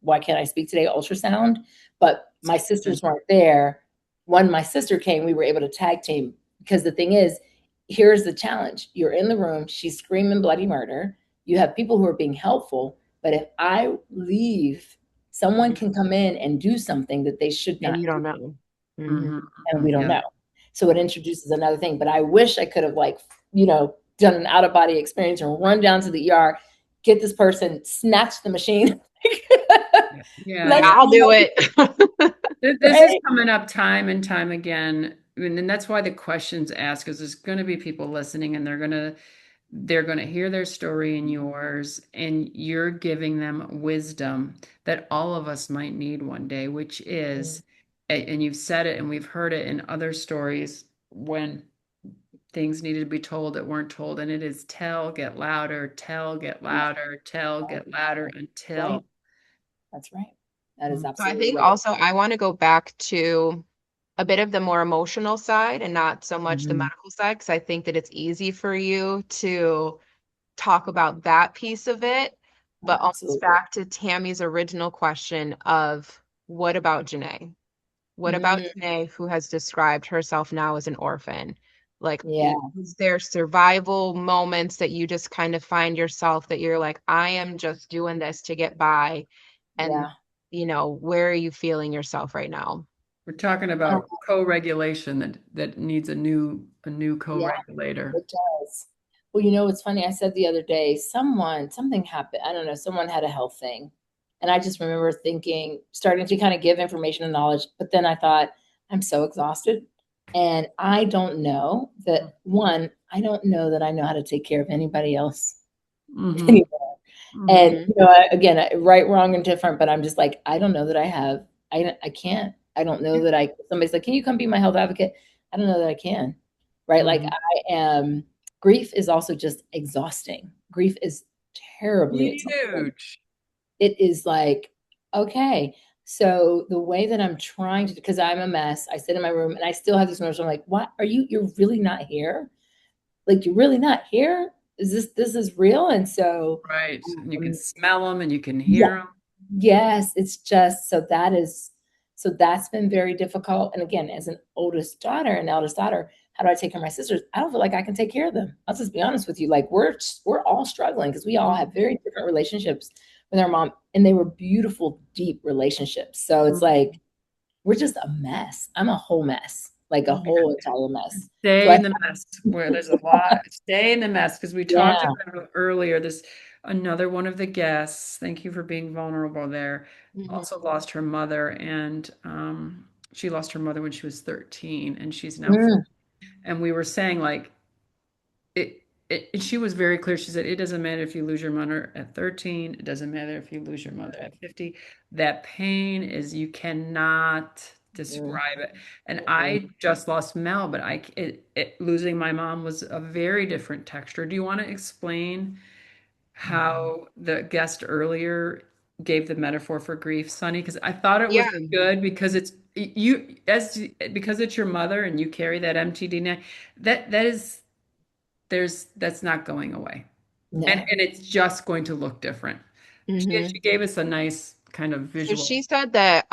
why can't I speak today ultrasound. But my sisters weren't there. When my sister came, we were able to tag team because the thing is, here's the challenge. You're in the room, she's screaming bloody murder. You have people who are being helpful, but if I leave, someone can come in and do something that they should
And
not
you
do,
don't know. Mhm.
Mhm,
and
mhm,
we don't
yeah.
know. So it introduces another thing. But I wish I could have done an out of body experience and run down to the ER, get this person, snatch the machine.
Yeah,
Let's
Yeah,
yeah.
I'll do it.
This is
right.
coming up time and time again. And that's why the questions asked, because there's going to be people listening and they're going to hear their story and yours, and you're giving them wisdom that all of us might need one day, which is, and you've said it and we've heard it in other stories when things needed to be told that weren't told, and it is tell, get louder, tell, get louder
Right.
until.
That's right. That is
So I
absolutely
think
right.
also I want to go back to a bit of the more emotional side and not so much the
Mhm.
medical side, because I think that it's easy for you to talk about that piece of it,
Oh,
but almost
absolutely.
back to Tammy's original question of what about Janae? What about
Mhm.
Janae, who has described herself now as an orphan? Like,
Yeah.
is there survival moments that you just kind of find yourself that you're like, I am just doing this to get by? And,
Yeah.
where are you feeling yourself right now?
We're talking about co-regulation that needs a new
Yeah,
co-regulator.
it does. Well, it's funny. I said the other day, something happened. I don't know. Someone had a health thing. And I just remember starting to kind of give information and knowledge. But then I thought, I'm so exhausted. And I don't know that I know how to take care of anybody else
Hmm.
anymore. And,
Hmm.
again, right, wrong, and different. But I'm just like, I don't know that I can't. I don't know that somebody's like, can you come be my health advocate? I don't know that I can. Right. Like
Hmm.
grief is also just exhausting. Grief is terribly exhausting.
Huge.
It is like, okay. So the way that I'm trying to, because I'm a mess, I sit in my room and I still have these moments where I'm like, what are you're really not here? Like, you're really not here? This is real? And so,
Right. And you can
um,
smell them and you can
yeah,
hear them.
yes, it's just so that's been very difficult. And again, as an oldest daughter and eldest daughter, how do I take care of my sisters? I don't feel like I can take care of them. I'll just be honest with you. Like we're all struggling because we all have very different relationships with our mom, and they were beautiful, deep relationships. So it's like we're just a mess. I'm a whole mess, like a
Mhm.
whole entire mess. So
Stay in the mess where there's a lot. Stay in the mess because we talked
yeah.
about earlier. This another one of the guests. Thank you for being vulnerable there.
Hmm.
Also lost her mother, and she lost her mother when she was 13, and she's now 4.
Mm,
And we were saying like she was very clear. She said, it doesn't matter if you lose your mother at 13. It doesn't matter if you lose your mother at 50. That pain is, you cannot
mm,
describe it. And
mm.
I just lost Mel, but losing my mom was a very different texture. Do you want to explain how the guest earlier gave the metaphor for grief, Sunny? Because I thought it
Yeah.
was good because because it's your mother and you carry that MTD. That is that's not going away. And
No.
it's just going to look different. She gave us a nice kind of
So
visual.
she said that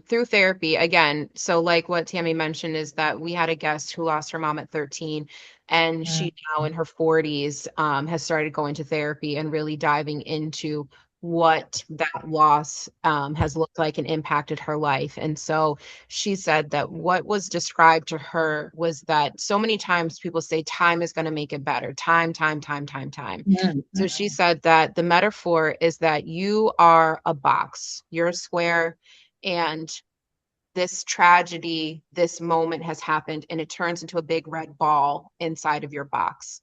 through therapy, again, so like what Tammy mentioned is that we had a guest who lost her mom at 13, and
Mm,
she now in her 40s has started going to therapy and really diving into what that loss has looked like and impacted her life. And so she said that what was described to her was that so many times people say time is going to make it better. Time, time, time, time, time. So she said that the metaphor is that you are a box, you're a square, and this tragedy, this moment has happened, and it turns into a big red ball inside of your box.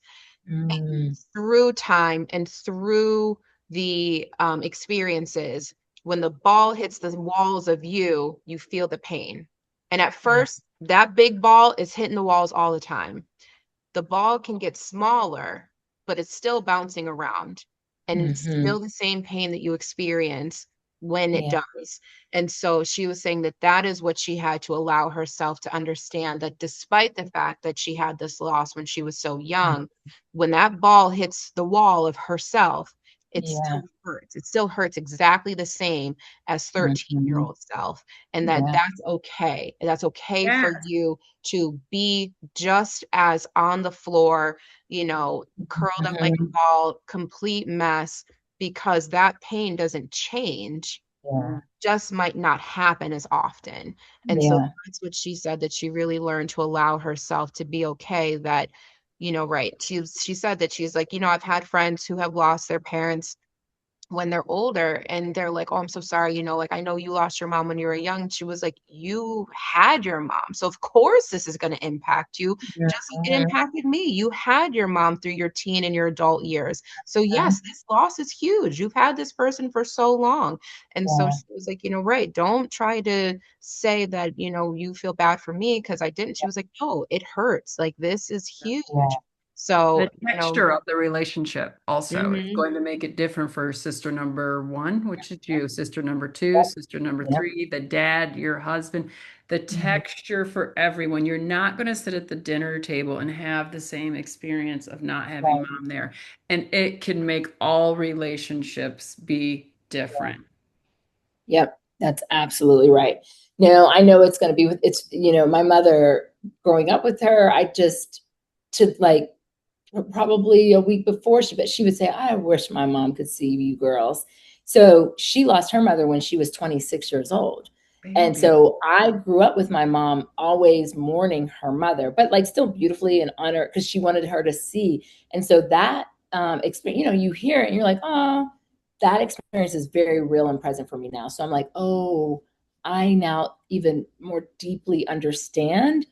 Mm,
Through time and through the experiences, when the ball hits the walls of you, you feel the pain. And at
yeah.
first, that big ball is hitting the walls all the time. The ball can get smaller, but it's still bouncing around. And it's
Hmm.
still the same pain that you experience when it
Yeah.
does. And so she was saying that that is what she had to allow herself to understand, that despite the fact that she had this loss when she was so young, when that ball hits the wall of herself, it
Yeah.
still hurts. It still hurts exactly the same as
Hmm.
13-year-old self. And that
Yeah.
that's okay. That's okay
Yeah.
for you to be just as on the floor, curled up like a
Hmm.
ball, complete mess, because that pain doesn't change,
Yeah.
just might not happen as often. And so
Yeah.
that's what she said, that she really learned to allow herself to be okay, that, right. She said that she's like, I've had friends who have lost their parents when they're older, and they're like, oh, I'm so sorry, like, I know you lost your mom when you were young. She was like, you had your mom, so of course this is going to impact you, just like it
Mhm.
impacted me. You had your mom through your teen and your adult years, so yes, this loss is huge. You've had this person for so long. And so
Yeah.
she was like, right, don't try to say that, you feel bad for me because I didn't. She was like, no, it hurts, like this is huge.
Yeah.
So,
The texture of the relationship also is
mhm,
going to make it different for sister number one, which is you, sister number two, sister number
Yep.
three, the dad, your husband, the
Mhm.
texture for everyone. You're not going to sit at the dinner table and have the same experience of not having
Right.
mom there. And it can make all relationships be
Yeah.
different.
Yep. That's absolutely right. Now, I know it's going to be with it's, my mother growing up with her, I just, to like, probably a week before but she would say, I wish my mom could see you girls. So she lost her mother when she was 26 years old. And
Baby.
so I grew up with my mom always mourning her mother, but like still beautifully and honor because she wanted her to see. And so that experience, you hear it and you're like, oh, that experience is very real and present for me now. So I'm like, oh, I now even more deeply understand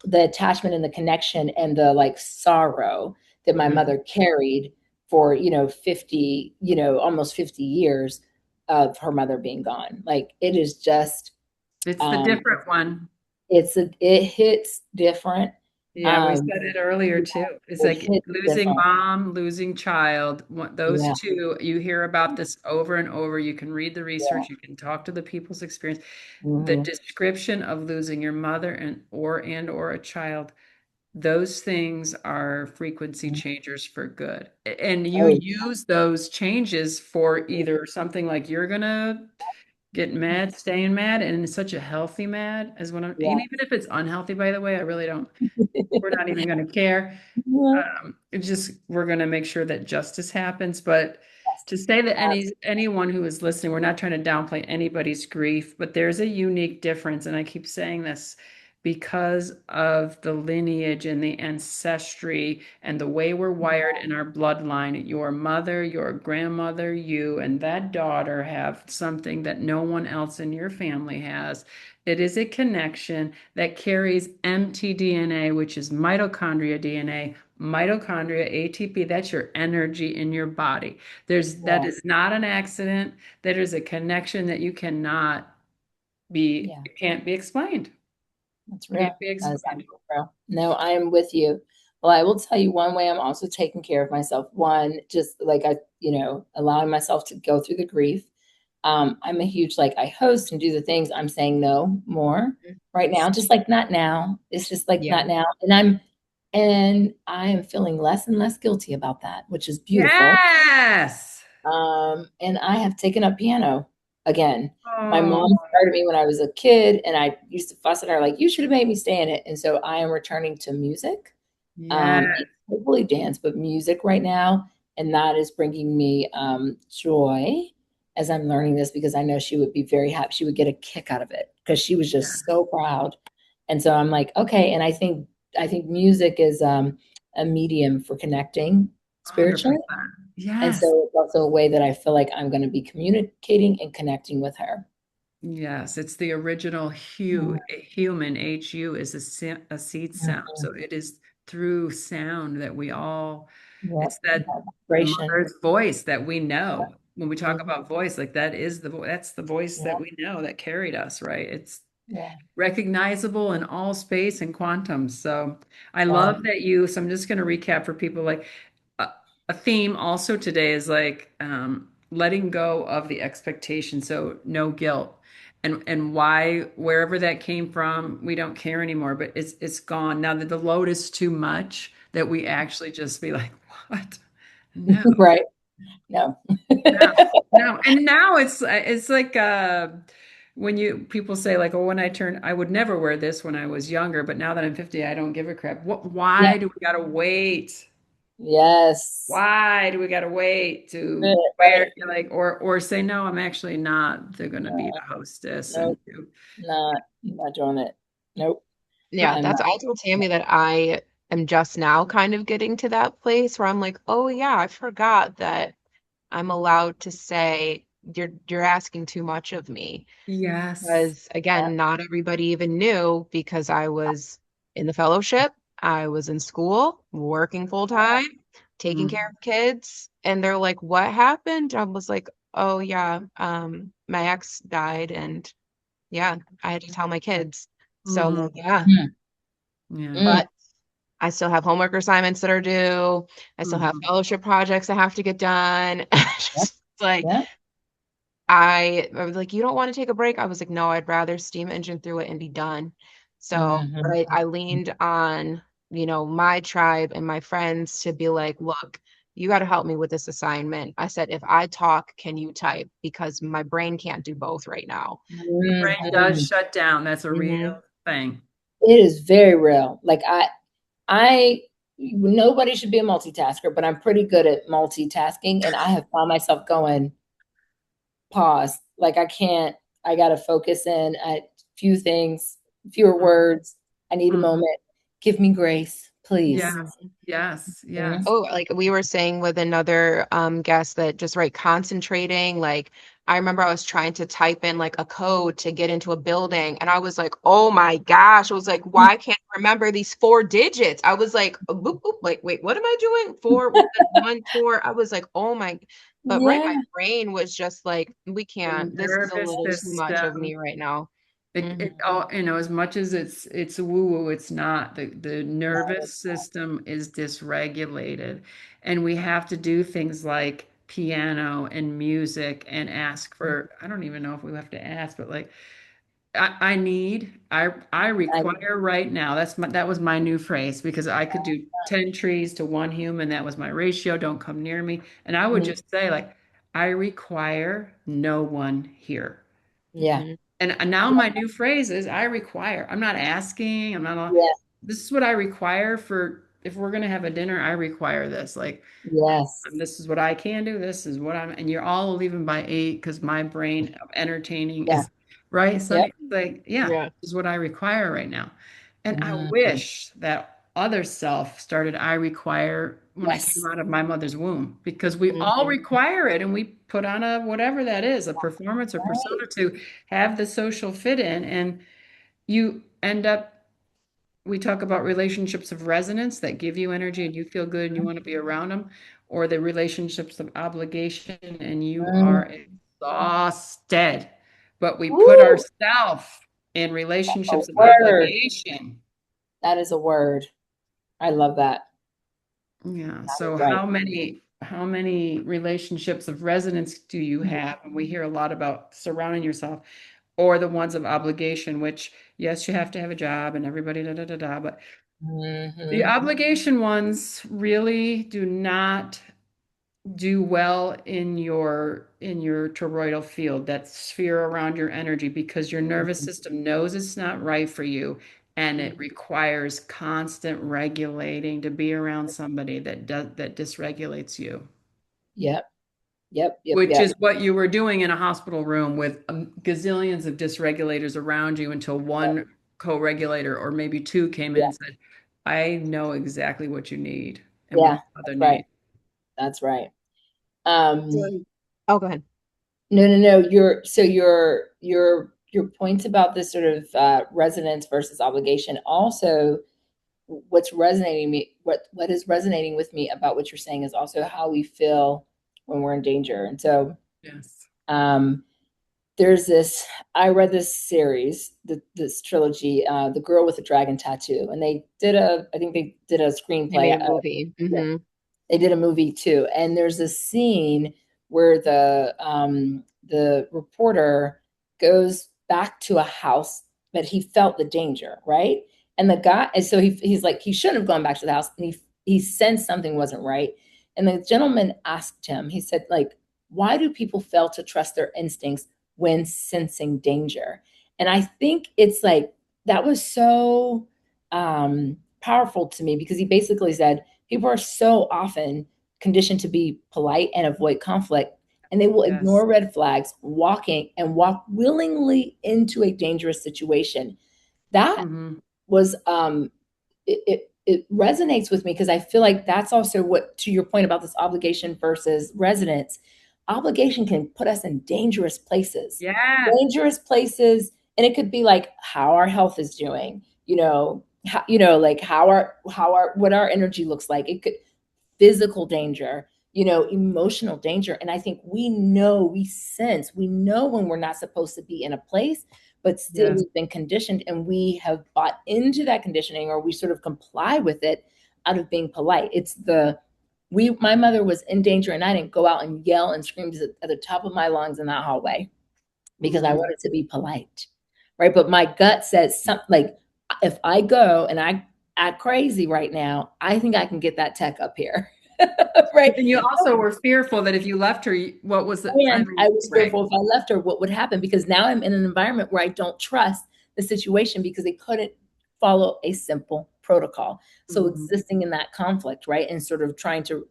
the attachment and the connection and the like sorrow that my
Mhm.
mother carried for 50, almost 50 years of her mother being gone. Like it is just
It's the
um
different one.
it hits different.
Yeah, we
um
said it earlier
yeah,
too. It's
it
like
hits
losing
different.
mom, losing child. Those
Yeah.
two, you hear about this over and over. You can read the
Yeah.
research, you can talk to the people's experience. The
Hmm.
description of losing your mother and or a child, those things are frequency changers for good. And you
Oh,
use those changes for either something like you're gonna get mad, staying mad, and it's such a healthy mad as when I'm,
yeah.
and even if it's unhealthy, by the way, I really don't, we're not even going to care.
Yeah.
It's just we're going to make sure that justice happens. But to say that anyone who is listening, we're not trying to downplay anybody's grief, but there's a unique difference, and I keep saying this because of the lineage and the ancestry and the way we're wired in our bloodline. Your mother, your grandmother, you, and that daughter have something that no one else in your family has. It is a connection that carries mtDNA, which is mitochondria DNA. Mitochondria, ATP, that's your energy in your body. That
Yeah.
is not an accident. That is a connection that you cannot be,
Yeah.
it can't be explained.
That's
It can't
real.
be
That is
explained.
absolutely real. No, I am with you. Well, I will tell you one way I'm also taking care of myself. One, just like allowing myself to go through the grief. I'm a huge like I host and do the things. I'm saying no more right now, just like not now. It's just like
yeah.
not now. And I am feeling less and less guilty about that, which is beautiful.
Yes.
And I have taken up piano again. My
Oh,
mom started me when I was a kid, and I used to fuss at her like, "You should have made me stay in it." And so I am returning to music,
yes.
hopefully dance, but music right now, and that is bringing me joy. as I'm learning this because I know she would be very happy. She would get a kick out of it because she was
Yeah.
just so proud. And so I'm like, okay. And I think music is a medium for connecting spiritually.
100%.
And
Yes.
so it's also a way that I feel like I'm going to be communicating and connecting with her.
Yes, it's the original hue. Human, HU, is a seed sound.
Mhm.
So it is through sound that we all,
Yep.
it's that
That vibration.
mother's voice that we know. When we talk
Mhm.
about voice, like that is that's the voice that
Yep.
we know that carried us, right? It's
Yeah.
recognizable in all space and quantum. So I
Yeah.
love that so I'm just going to recap for people like a, a theme also today is like letting go of the expectation. So no guilt. And why wherever that came from, we don't care anymore, but it's gone. Now that the load is too much that we actually just be like, what? No.
Right. No.
No, no. And now it's like when you people say like, oh, when I would never wear this when I was younger, but now that I'm 50, I don't give a crap.
Yeah.
Why do we gotta wait?
Yes.
Why do we gotta wait to
Right.
wear like or say no, I'm actually not. They're gonna be the
No,
hostess and
nope. Not doing it. Nope.
Yeah,
I'm
that's
not.
I told Tammy that I am just now kind of getting to that place where I'm like, oh yeah, I forgot that I'm allowed to say you're asking too much of me.
yes.
Because
Yeah.
again, not everybody even knew because I was in the fellowship, I was in school, working full time, taking care
Mm,
of kids, and they're like, "What happened?" I was like, "Oh yeah, my ex died, and yeah, I had to tell my kids." So
mhm,
yeah,
Mm,
yeah.
mm,
but I still have homework assignments that are due. I still have
Mhm,
fellowship projects that have to get done.
yep.
Just like
Yeah.
I was like, you don't want to take a break? I was like, no, I'd rather steam engine through it and be done. So
Mhm.
I leaned on, my tribe and my friends to be like, look, you got to help me with this assignment. I said, if I talk, can you type? Because my brain can't do both right now.
your brain does
Mhm.
shut down. That's a
Hmm.
real thing.
It is very real. Like I nobody should be a multitasker, but I'm pretty good at multitasking, and I have found myself going, pause. Like I can't, I gotta focus in at few things, fewer words. I need a
Mhm.
moment. Give me grace, please.
Yes, yes,
Mhm.
yes.
Oh, like we were saying with another guest that just right concentrating, like I remember I was trying to type in like a code to get into a building and I was like, "Oh my gosh." I was like, "Why can't I remember these four digits?" I was like, boop, boop, like, "Wait, what am I doing?" Four, what is one, four. I was like, "Oh my." But right, my
Yeah.
brain was just like, "We
The
can't. This is a
nervous
little too much of
system.
me right now."
It
Hmm.
all, as much as it's woo-woo, it's not. The
No,
nervous system is dysregulated. And we have to do things like piano and music and ask for, I don't even know if we have to ask, but like I
I,
require right now. That was my new phrase because I could do 10 trees to one human. That was my ratio. Don't come near me. And I would
mm,
just say like, I require no one here.
yeah.
And now my new phrase is I require. I'm not asking.
Yeah.
This is what I require for if we're going to have a dinner, I require this. Like
Yes.
this is what I can do. This is what and you're all leaving by 8 because my brain of entertaining
Yeah.
is right.
Yep.
Sunny, like, yeah,
Yeah.
this is what I require right now. And I
Mhm.
wish that other self started I require when I came
Yes.
out of my mother's womb because we all
Hmm.
require it and we put on a whatever that is, a performance or
Right.
persona to have the social fit in. And you end up we talk about relationships of resonance that give you energy and you feel good and you want to be around them, or the relationships of obligation and you
Mm.
are exhausted. But we put
Woo.
ourselves in
A
relationships of
word.
obligation.
That is a word. I love that.
Yeah.
That is
So
right.
how many relationships of resonance do you have? And we hear a lot about surrounding yourself or the ones of obligation, which yes, you have to have a job and everybody da da da da, but the
Hmm.
obligation ones really do not do well in your toroidal field, that sphere around your energy, because your nervous system knows it's not right for you and it requires constant regulating to be around somebody that dysregulates you.
Yep.
which is what you were doing in a hospital room with gazillions of dysregulators around you until one co-regulator or maybe two came in and said, I know exactly what you need and what your mother needs.
That's right.
Oh, go ahead.
No. Your points about this sort of resonance versus obligation. Also, what is resonating with me about what you're saying is also how we feel when we're in danger. And so,
yes,
there's this. I read this series, this trilogy, "The Girl with the Dragon Tattoo," and I think they did a screenplay,
a movie. Mm-hmm.
They did a movie too, and there's a scene where the reporter goes back to a house that he felt the danger, right? And the guy, and so he's like, he shouldn't have gone back to the house, and he sensed something wasn't right. And the gentleman asked him, he said, like, why do people fail to trust their instincts when sensing danger? And I think it's like that was so powerful to me, because he basically said people are so often conditioned to be polite and avoid conflict, and they will ignore red flags, walk willingly into a dangerous situation. That was it resonates with me, because I feel like that's also what, to your point about this obligation versus resonance, obligation can put us in dangerous places. Dangerous places. And it could be like how our health is doing, like what our energy looks like. It could physical danger, emotional danger. And I think we know when we're not supposed to be in a place, but still we've been conditioned, and we have bought into that conditioning, or we sort of comply with it out of being polite. My mother was in danger, and I didn't go out and yell and scream at the top of my lungs in that hallway because I wanted to be polite. Right. But my gut says something like, if I go and I act crazy right now, I think I can get that tech up here. Right.
And you also were fearful that if you left her, what was the
I was fearful if I left her, what would happen? Because now I'm in an environment where I don't trust the situation, because they couldn't follow a simple protocol. So existing in that conflict, right, and sort of trying to,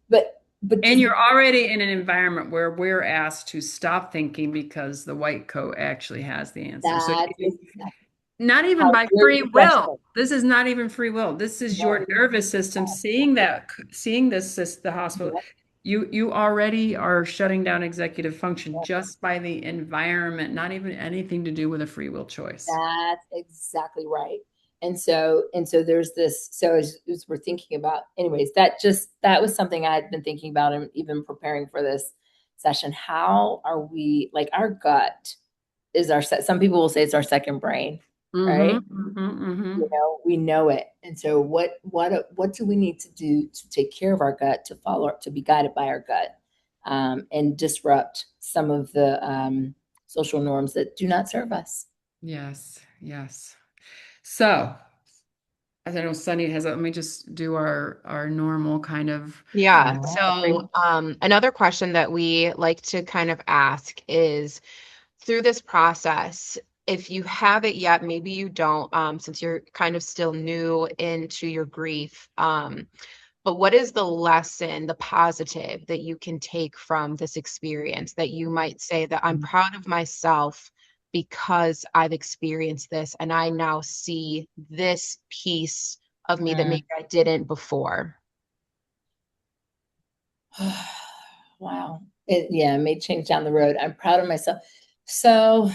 but
and you're already in an environment where we're asked to stop thinking because the white coat actually has the answer. So not even by free will. This is not even free will. This is your nervous system seeing the hospital. You already are shutting down executive function just by the environment, not even anything to do with a free will choice.
That's exactly right. And so there's this, so as we're thinking about, anyways, that was something I had been thinking about, and even preparing for this session. How are we, like, our gut is some people will say it's our second brain, right? We know it. And so what do we need to do to take care of our gut, to be guided by our gut, and disrupt some of the social norms that do not serve us?
Yes. So, I don't know, Sunny let me just do our normal kind of.
Yeah. So, another question that we like to kind of ask is, through this process, if you haven't yet, maybe you don't, since you're kind of still new into your grief, but what is the lesson, the positive that you can take from this experience, that you might say that I'm proud of myself because I've experienced this, and I now see this piece of me that maybe I didn't before?
Wow. It may change down the road. I'm proud of myself. So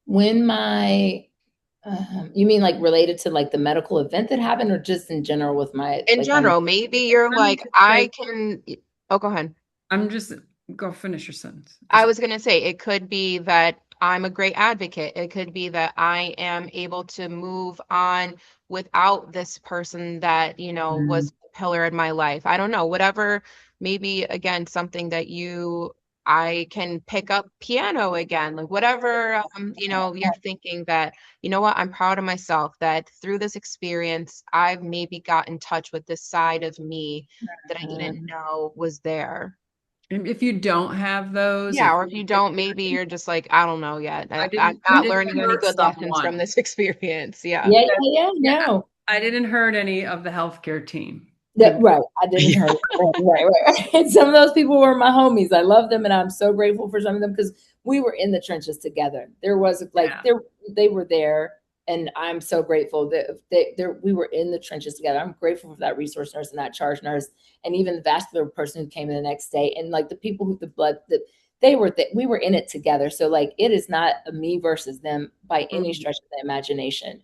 when you mean like related to like the medical event that happened, or just in general with
in general, maybe you're like, go ahead.
Go finish your sentence.
I was going to say, it could be that I'm a great advocate. It could be that I am able to move on without this person that, was a pillar in my life. I don't know, whatever, maybe again, something that I can pick up piano again, like whatever, you're thinking that, I'm proud of myself that through this experience, I've maybe got in touch with this side of me that I didn't know was there.
And if you don't have those,
or if you don't, maybe you're just like, I don't know yet. I'm not learning any good lessons from this experience.
No.
I didn't hurt any of the healthcare team.
Right. I didn't hurt. Right. And some of those people were my homies. I love them, and I'm so grateful for some of them because we were in the trenches together. There was like
Yeah.
they were there, and I'm so grateful that we were in the trenches together. I'm grateful for that resource nurse and that charge nurse, and even the vascular person who came in the next day, and like the people who the blood that we were in it together. So like it is not a me versus them by any stretch of the imagination.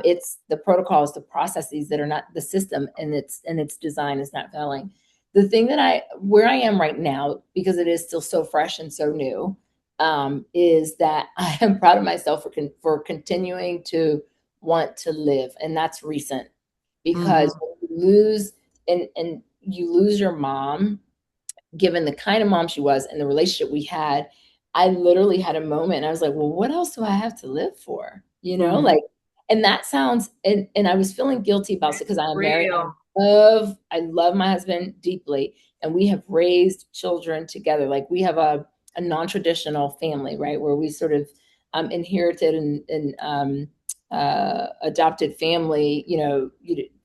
It's the protocols, the processes that are not the system, and its design is not failing. The thing that where I am right now, because it is still so fresh and so new, is that I am proud of myself for continuing to want to live, and that's recent because when you lose and you lose your mom, given the kind of mom she was and the relationship we had, I literally had a moment and I was like, well, what else do I have to live for? Like, and that sounds, and I was feeling guilty about it because I am married. I love my husband deeply, and we have raised children together. Like we have a non-traditional family, right? Where we sort of inherited and adopted family,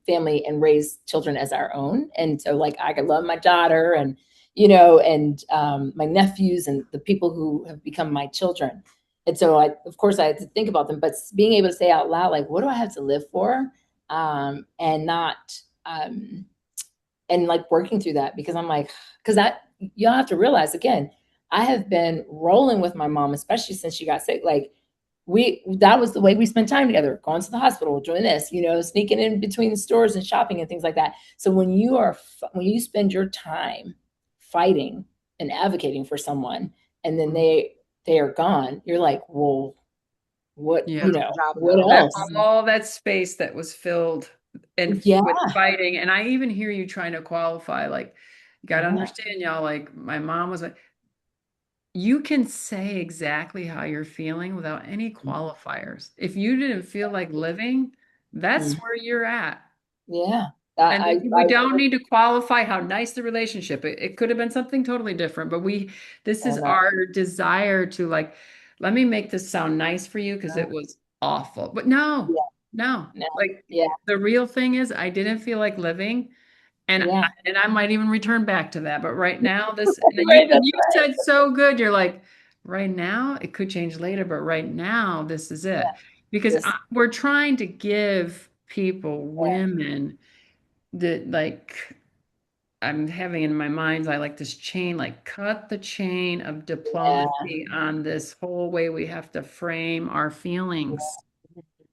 family and raised children as our own. And so like I love my daughter and my nephews and the people who have become my children. And so of course I had to think about them, but being able to say out loud, like, what do I have to live for? And not, and like working through that, because I'm like, because y'all have to realize again, I have been rolling with my mom, especially since she got sick. Like that was the way we spent time together, going to the hospital, doing this, sneaking in between stores and shopping and things like that. So when you spend your time fighting and advocating for someone, and then they are gone, you're like, well, what, what else?
All that space that was filled with fighting. And I even hear you trying to qualify, like, you got to understand, y'all, like my mom was like, you can say exactly how you're feeling without any qualifiers. If you didn't feel like living, that's where you're at.
Yeah.
And we don't need to qualify how nice the relationship. It could have been something totally different, but this is our desire to like, let me make this sound nice for you because it was awful. But no, like the real thing is I didn't feel like living. And I might even return back to that. But right now, you said so good. You're like, right now, it could change later, but right now, this is it. Because we're trying to give people, women, that like, I'm having in my mind, I like this chain, like cut the chain of diplomacy on this whole way we have to frame our feelings.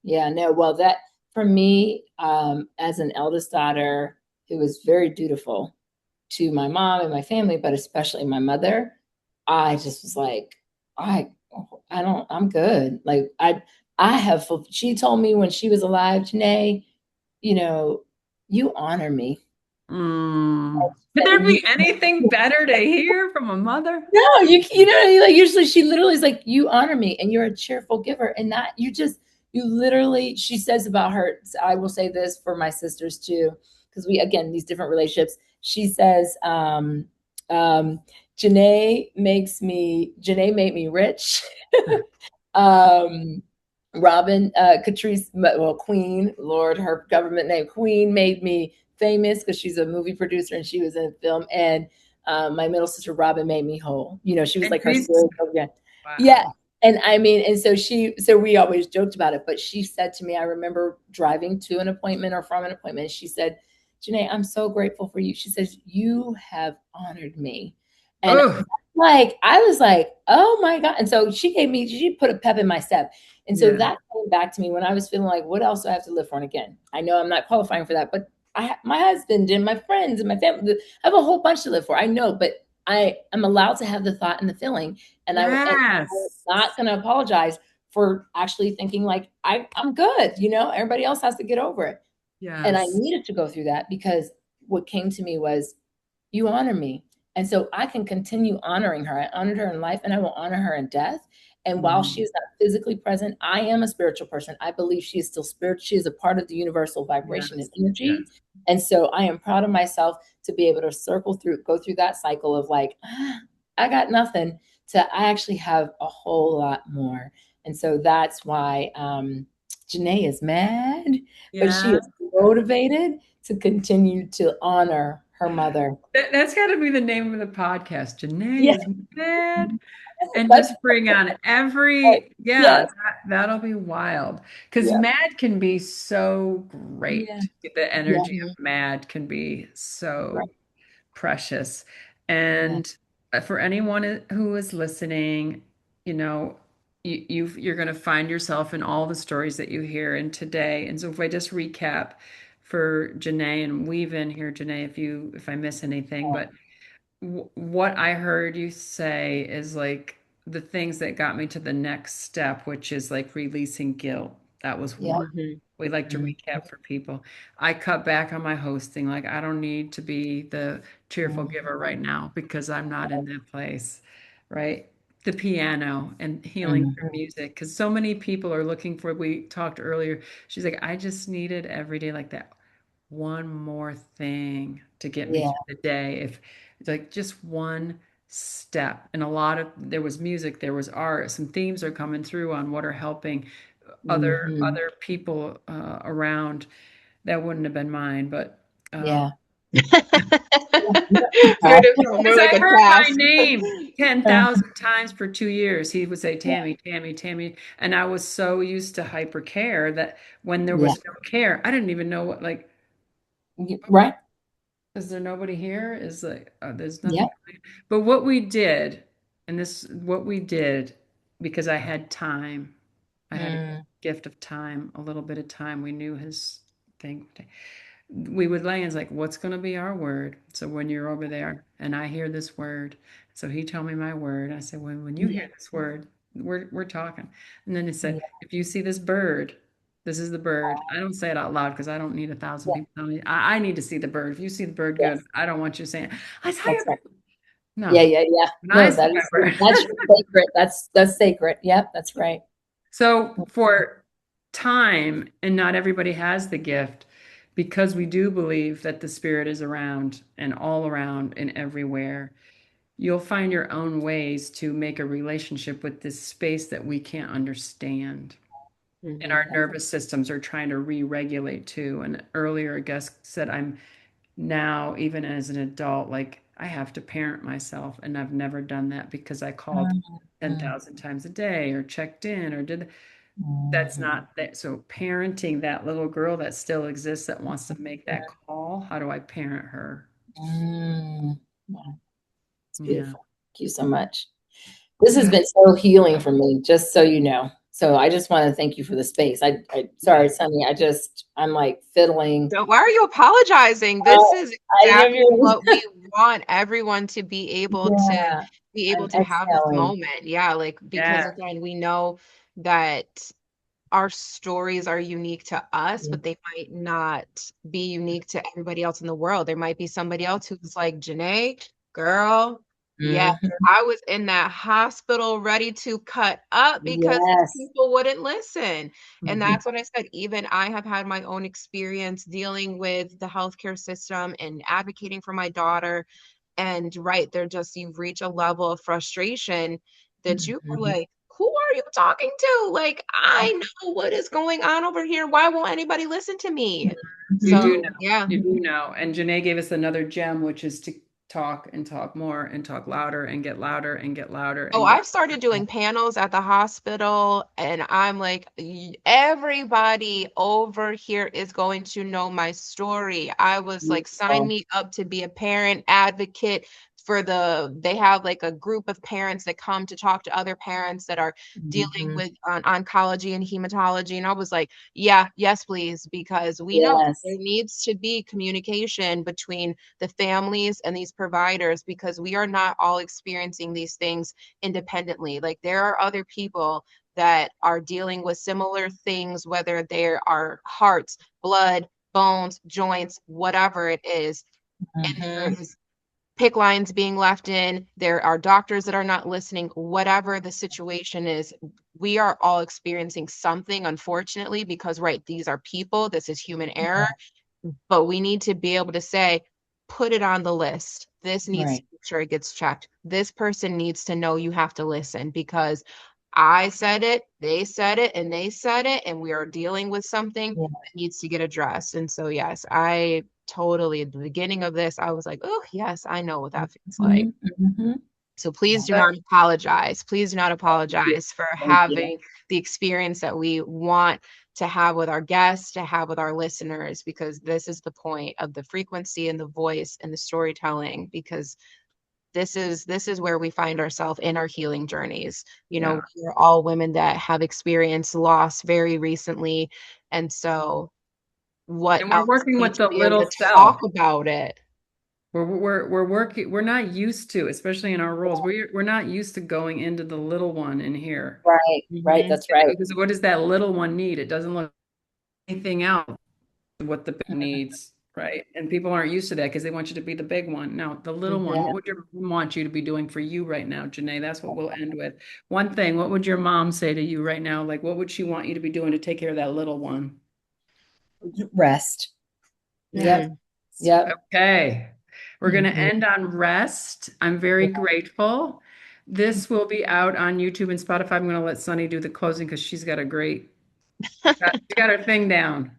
Yeah, no, well, that for me, as an eldest daughter who was very dutiful to my mom and my family, but especially my mother, I just was like, I'm good. Like she told me when she was alive, Janae, you honor me.
Could there be anything better to hear from a mother?
No, like usually she literally is like, you honor me and you're a cheerful giver. And that you literally, she says about her, I will say this for my sisters too, because again, these different relationships, she says, Janae made me rich. Robin, Catrice, well, Queen, Lord, her government name, Queen, made me famous because she's a movie producer and she was in a film. And my middle sister, Robin, made me whole. She was like her spirit. Wow. Yeah. And I mean, and so we always joked about it, but she said to me, I remember driving to an appointment or from an appointment. And she said, Janae, I'm so grateful for you. She says, you have honored me. And I was like, oh my God. And so she put a pep in my step. And so that came back to me when I was feeling like, what else do I have to live for? And again, I know I'm not qualifying for that, but my husband and my friends and my family, I have a whole bunch to live for. I know, but I am allowed to have the thought and the feeling. And I'm not going to apologize for actually thinking like, I'm good. Everybody else has to get over it. Yes. And I needed to go through that because what came to me was, you honor me. And so I can continue honoring her. I honored her in life and I will honor her in death. And while she is not physically present, I am a spiritual person. I believe she is still spiritual. She is a part of the universal vibration and energy. Yes. And so I am proud of myself to be able to go through that cycle of like, I got nothing, to I actually have a whole lot more. And so that's why Janae is mad, but she is motivated to continue to honor her mother.
That's got to be the name of the podcast. Janae
Yeah,
is mad. And
that's
just bring on
right.
yeah,
Yes.
that'll be wild. Because
Yeah.
mad can be so
Yeah.
great. The
Yeah.
energy of mad can be
Right.
so precious.
Yeah.
And for anyone who is listening, you know, you're going to find yourself in all the stories that you hear in today. And so if I just recap for Janae and weave in here, Janae, if I miss anything, but what I heard you say is like the things that got me to the next step, which is like releasing guilt. That was
Yeah.
one. We like to recap for people. I cut back on my hosting. Like, I don't need to be the cheerful giver right now because I'm not in that place, right? The piano and healing through
Mhm.
music. Because so many people are looking for, we talked earlier. She's like, I just needed every day like that one more thing to get me
Yeah.
through the day. If like just one step. And a lot of there was music, there was art, some themes are coming through on what are helping
Mhm.
other people around. That wouldn't have been mine, but
Yeah.
Heard it from more
because
like
I
a
heard my
cast.
name 10,000 times for 2 years. He would say, Tammy, Tammy, Tammy. And I was so used to hyper care that when there
Yeah.
was no care, I didn't even know what, like,
Right.
is there nobody here? Is like, there's
Yeah.
nothing. But what we did, what we did, because I had time, I had a
Mm.
gift of time, a little bit of time. We knew his thing. We would lay and like, what's going to be our word? So when you're over there and I hear this word, so he told me my word. I said, when you
Yeah.
hear this word, we're talking. And then he
Yeah.
said, if you see this bird, this is the bird. I don't say it out loud because I don't need 1,000
Yeah.
people telling me. I need to see the bird. If you see the bird, good.
Yes.
I don't want you saying, I saw your
That's right.
bird.
Yeah.
No,
Yeah. Yeah.
when I
No,
see
that
my
is
bird.
that's sacred. That's sacred. Yep. That's right.
So for time, and not everybody has the gift, because we do believe that the spirit is around and all around and everywhere. You'll find your own ways to make a relationship with this space that we can't understand. And
Mhm.
our nervous systems are trying to re-regulate too. And earlier, a guest said, I'm now, even as an adult, like I have to parent myself. And I've never done that because I called
Mhm.
10,000 times a day or checked in or did that's
Mhm.
not that. So parenting that little girl that still exists that wants to make that call, how do I parent her?
Mm. Wow, it's
Yeah.
beautiful. Thank you so much. This has been so healing for me, just so you know. So I just want to thank you for the space.
Yeah.
Sorry, Sunny. I'm like fiddling.
Why are you apologizing? This
Oh,
is
I know
exactly
you're.
what we want everyone to
Yeah,
be
I'm
able to have this
exhaling.
moment. Yeah, like because
Yeah.
again, we know that our stories are unique to us, but they might not be unique to everybody else in the world. There might be somebody else who's like, Janae, girl, yes,
Mhm.
I was in that hospital ready to cut up because these
Yes.
people wouldn't listen. And
Mhm.
that's what I said. Even I have had my own experience dealing with the healthcare system and advocating for my daughter. And right, they're just, you've reached a level of frustration that you are
Mhm.
like, who are you talking to? Like, I know what is going on over here. Why won't anybody listen to me?
You
Mhm.
do know.
So, yeah.
You do know. And Janae gave us another gem, which is to talk and talk more and talk louder and get louder and get louder
Oh,
and get
I've started doing panels at the hospital, and I'm like, Everybody over here is going to know my story." I was like, sign
Beautiful.
me up to be a parent advocate they have like a group of parents that come to talk to other parents that are dealing
Mhm.
with oncology and hematology. And I was like, yeah, yes, please, because we know there
Yes.
needs to be communication between the families and these providers because we are not all experiencing these things independently. Like there are other people that are dealing with similar things, whether there are hearts, blood, bones, joints, whatever it is. And there
Mhm.
is pick lines being left in. There are doctors that are not listening, whatever the situation is. We are all experiencing something, unfortunately, because, right, these are people, this is human error, but we need to be able to say, put it on the list. This needs to
Right.
make sure it gets checked. This person needs to know you have to listen because I said it, they said it, and they said it, and we are dealing with something
Yeah.
that needs to get addressed. And so, yes, I totally, at the beginning of this, I was like, oh, yes, I know what that feels like.
Mhm, mhm.
So please
Yeah.
do not apologize. Please do not
Thank you.
apologize for
Thank you.
having the experience that we want to have with our guests, to have with our listeners, because this is the point of the frequency and the voice and the storytelling, because this is where we find ourselves in our healing journeys. You
Yeah.
know, we're all women that have experienced loss very recently. And so what
And we're
else
working
need
with
to
the
be able
little
to talk
self.
about it?
We're working, we're not used to, especially in our roles, we're not used to going into the little one in here.
Right, right.
Mhm.
That's right.
Because what does that little one need? It doesn't look anything else what the big
Mhm.
needs, right? And people aren't used to that because they want you to be the big one. Now, the little one, what
Yeah.
would your mom want you to be doing for you right now, Janae? That's what we'll end with. One thing, what would your mom say to you right now? Like, what would she want you to be doing to take care of that little one?
Rest. Yep.
Mhm.
Yep.
Okay. We're going to
Mhm.
end on rest. I'm very grateful. This will be out on YouTube and Spotify. I'm going to let Sunny do the closing because she's got a great, she got her thing down.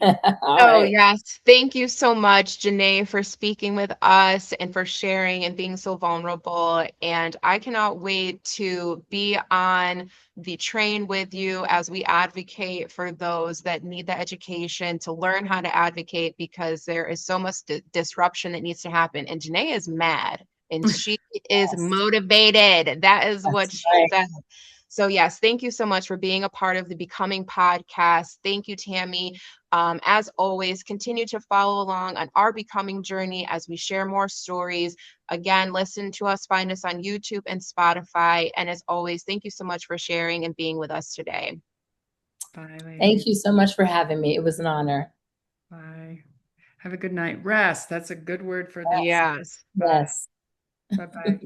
All
Oh,
right.
yes. Thank you so much, Janae, for speaking with us and for sharing and being so vulnerable. And I cannot wait to be on the train with you as we advocate for those that need the education to learn how to advocate, because there is so much disruption that needs to happen. And Janae is mad and she is
Yes.
motivated. That is what
That's
she
right.
said. So, yes, thank you so much for being a part of the Becoming podcast. Thank you, Tammy. As always, continue to follow along on our becoming journey as we share more stories. Again, listen to us, find us on YouTube and Spotify. And as always, thank you so much for sharing and being with us today.
Bye,
Thank
ladies.
you so much for having me. It was an honor.
Bye. Have a good night. Rest. That's a good word for this.
Yes. Bye.
Yes.
Bye bye.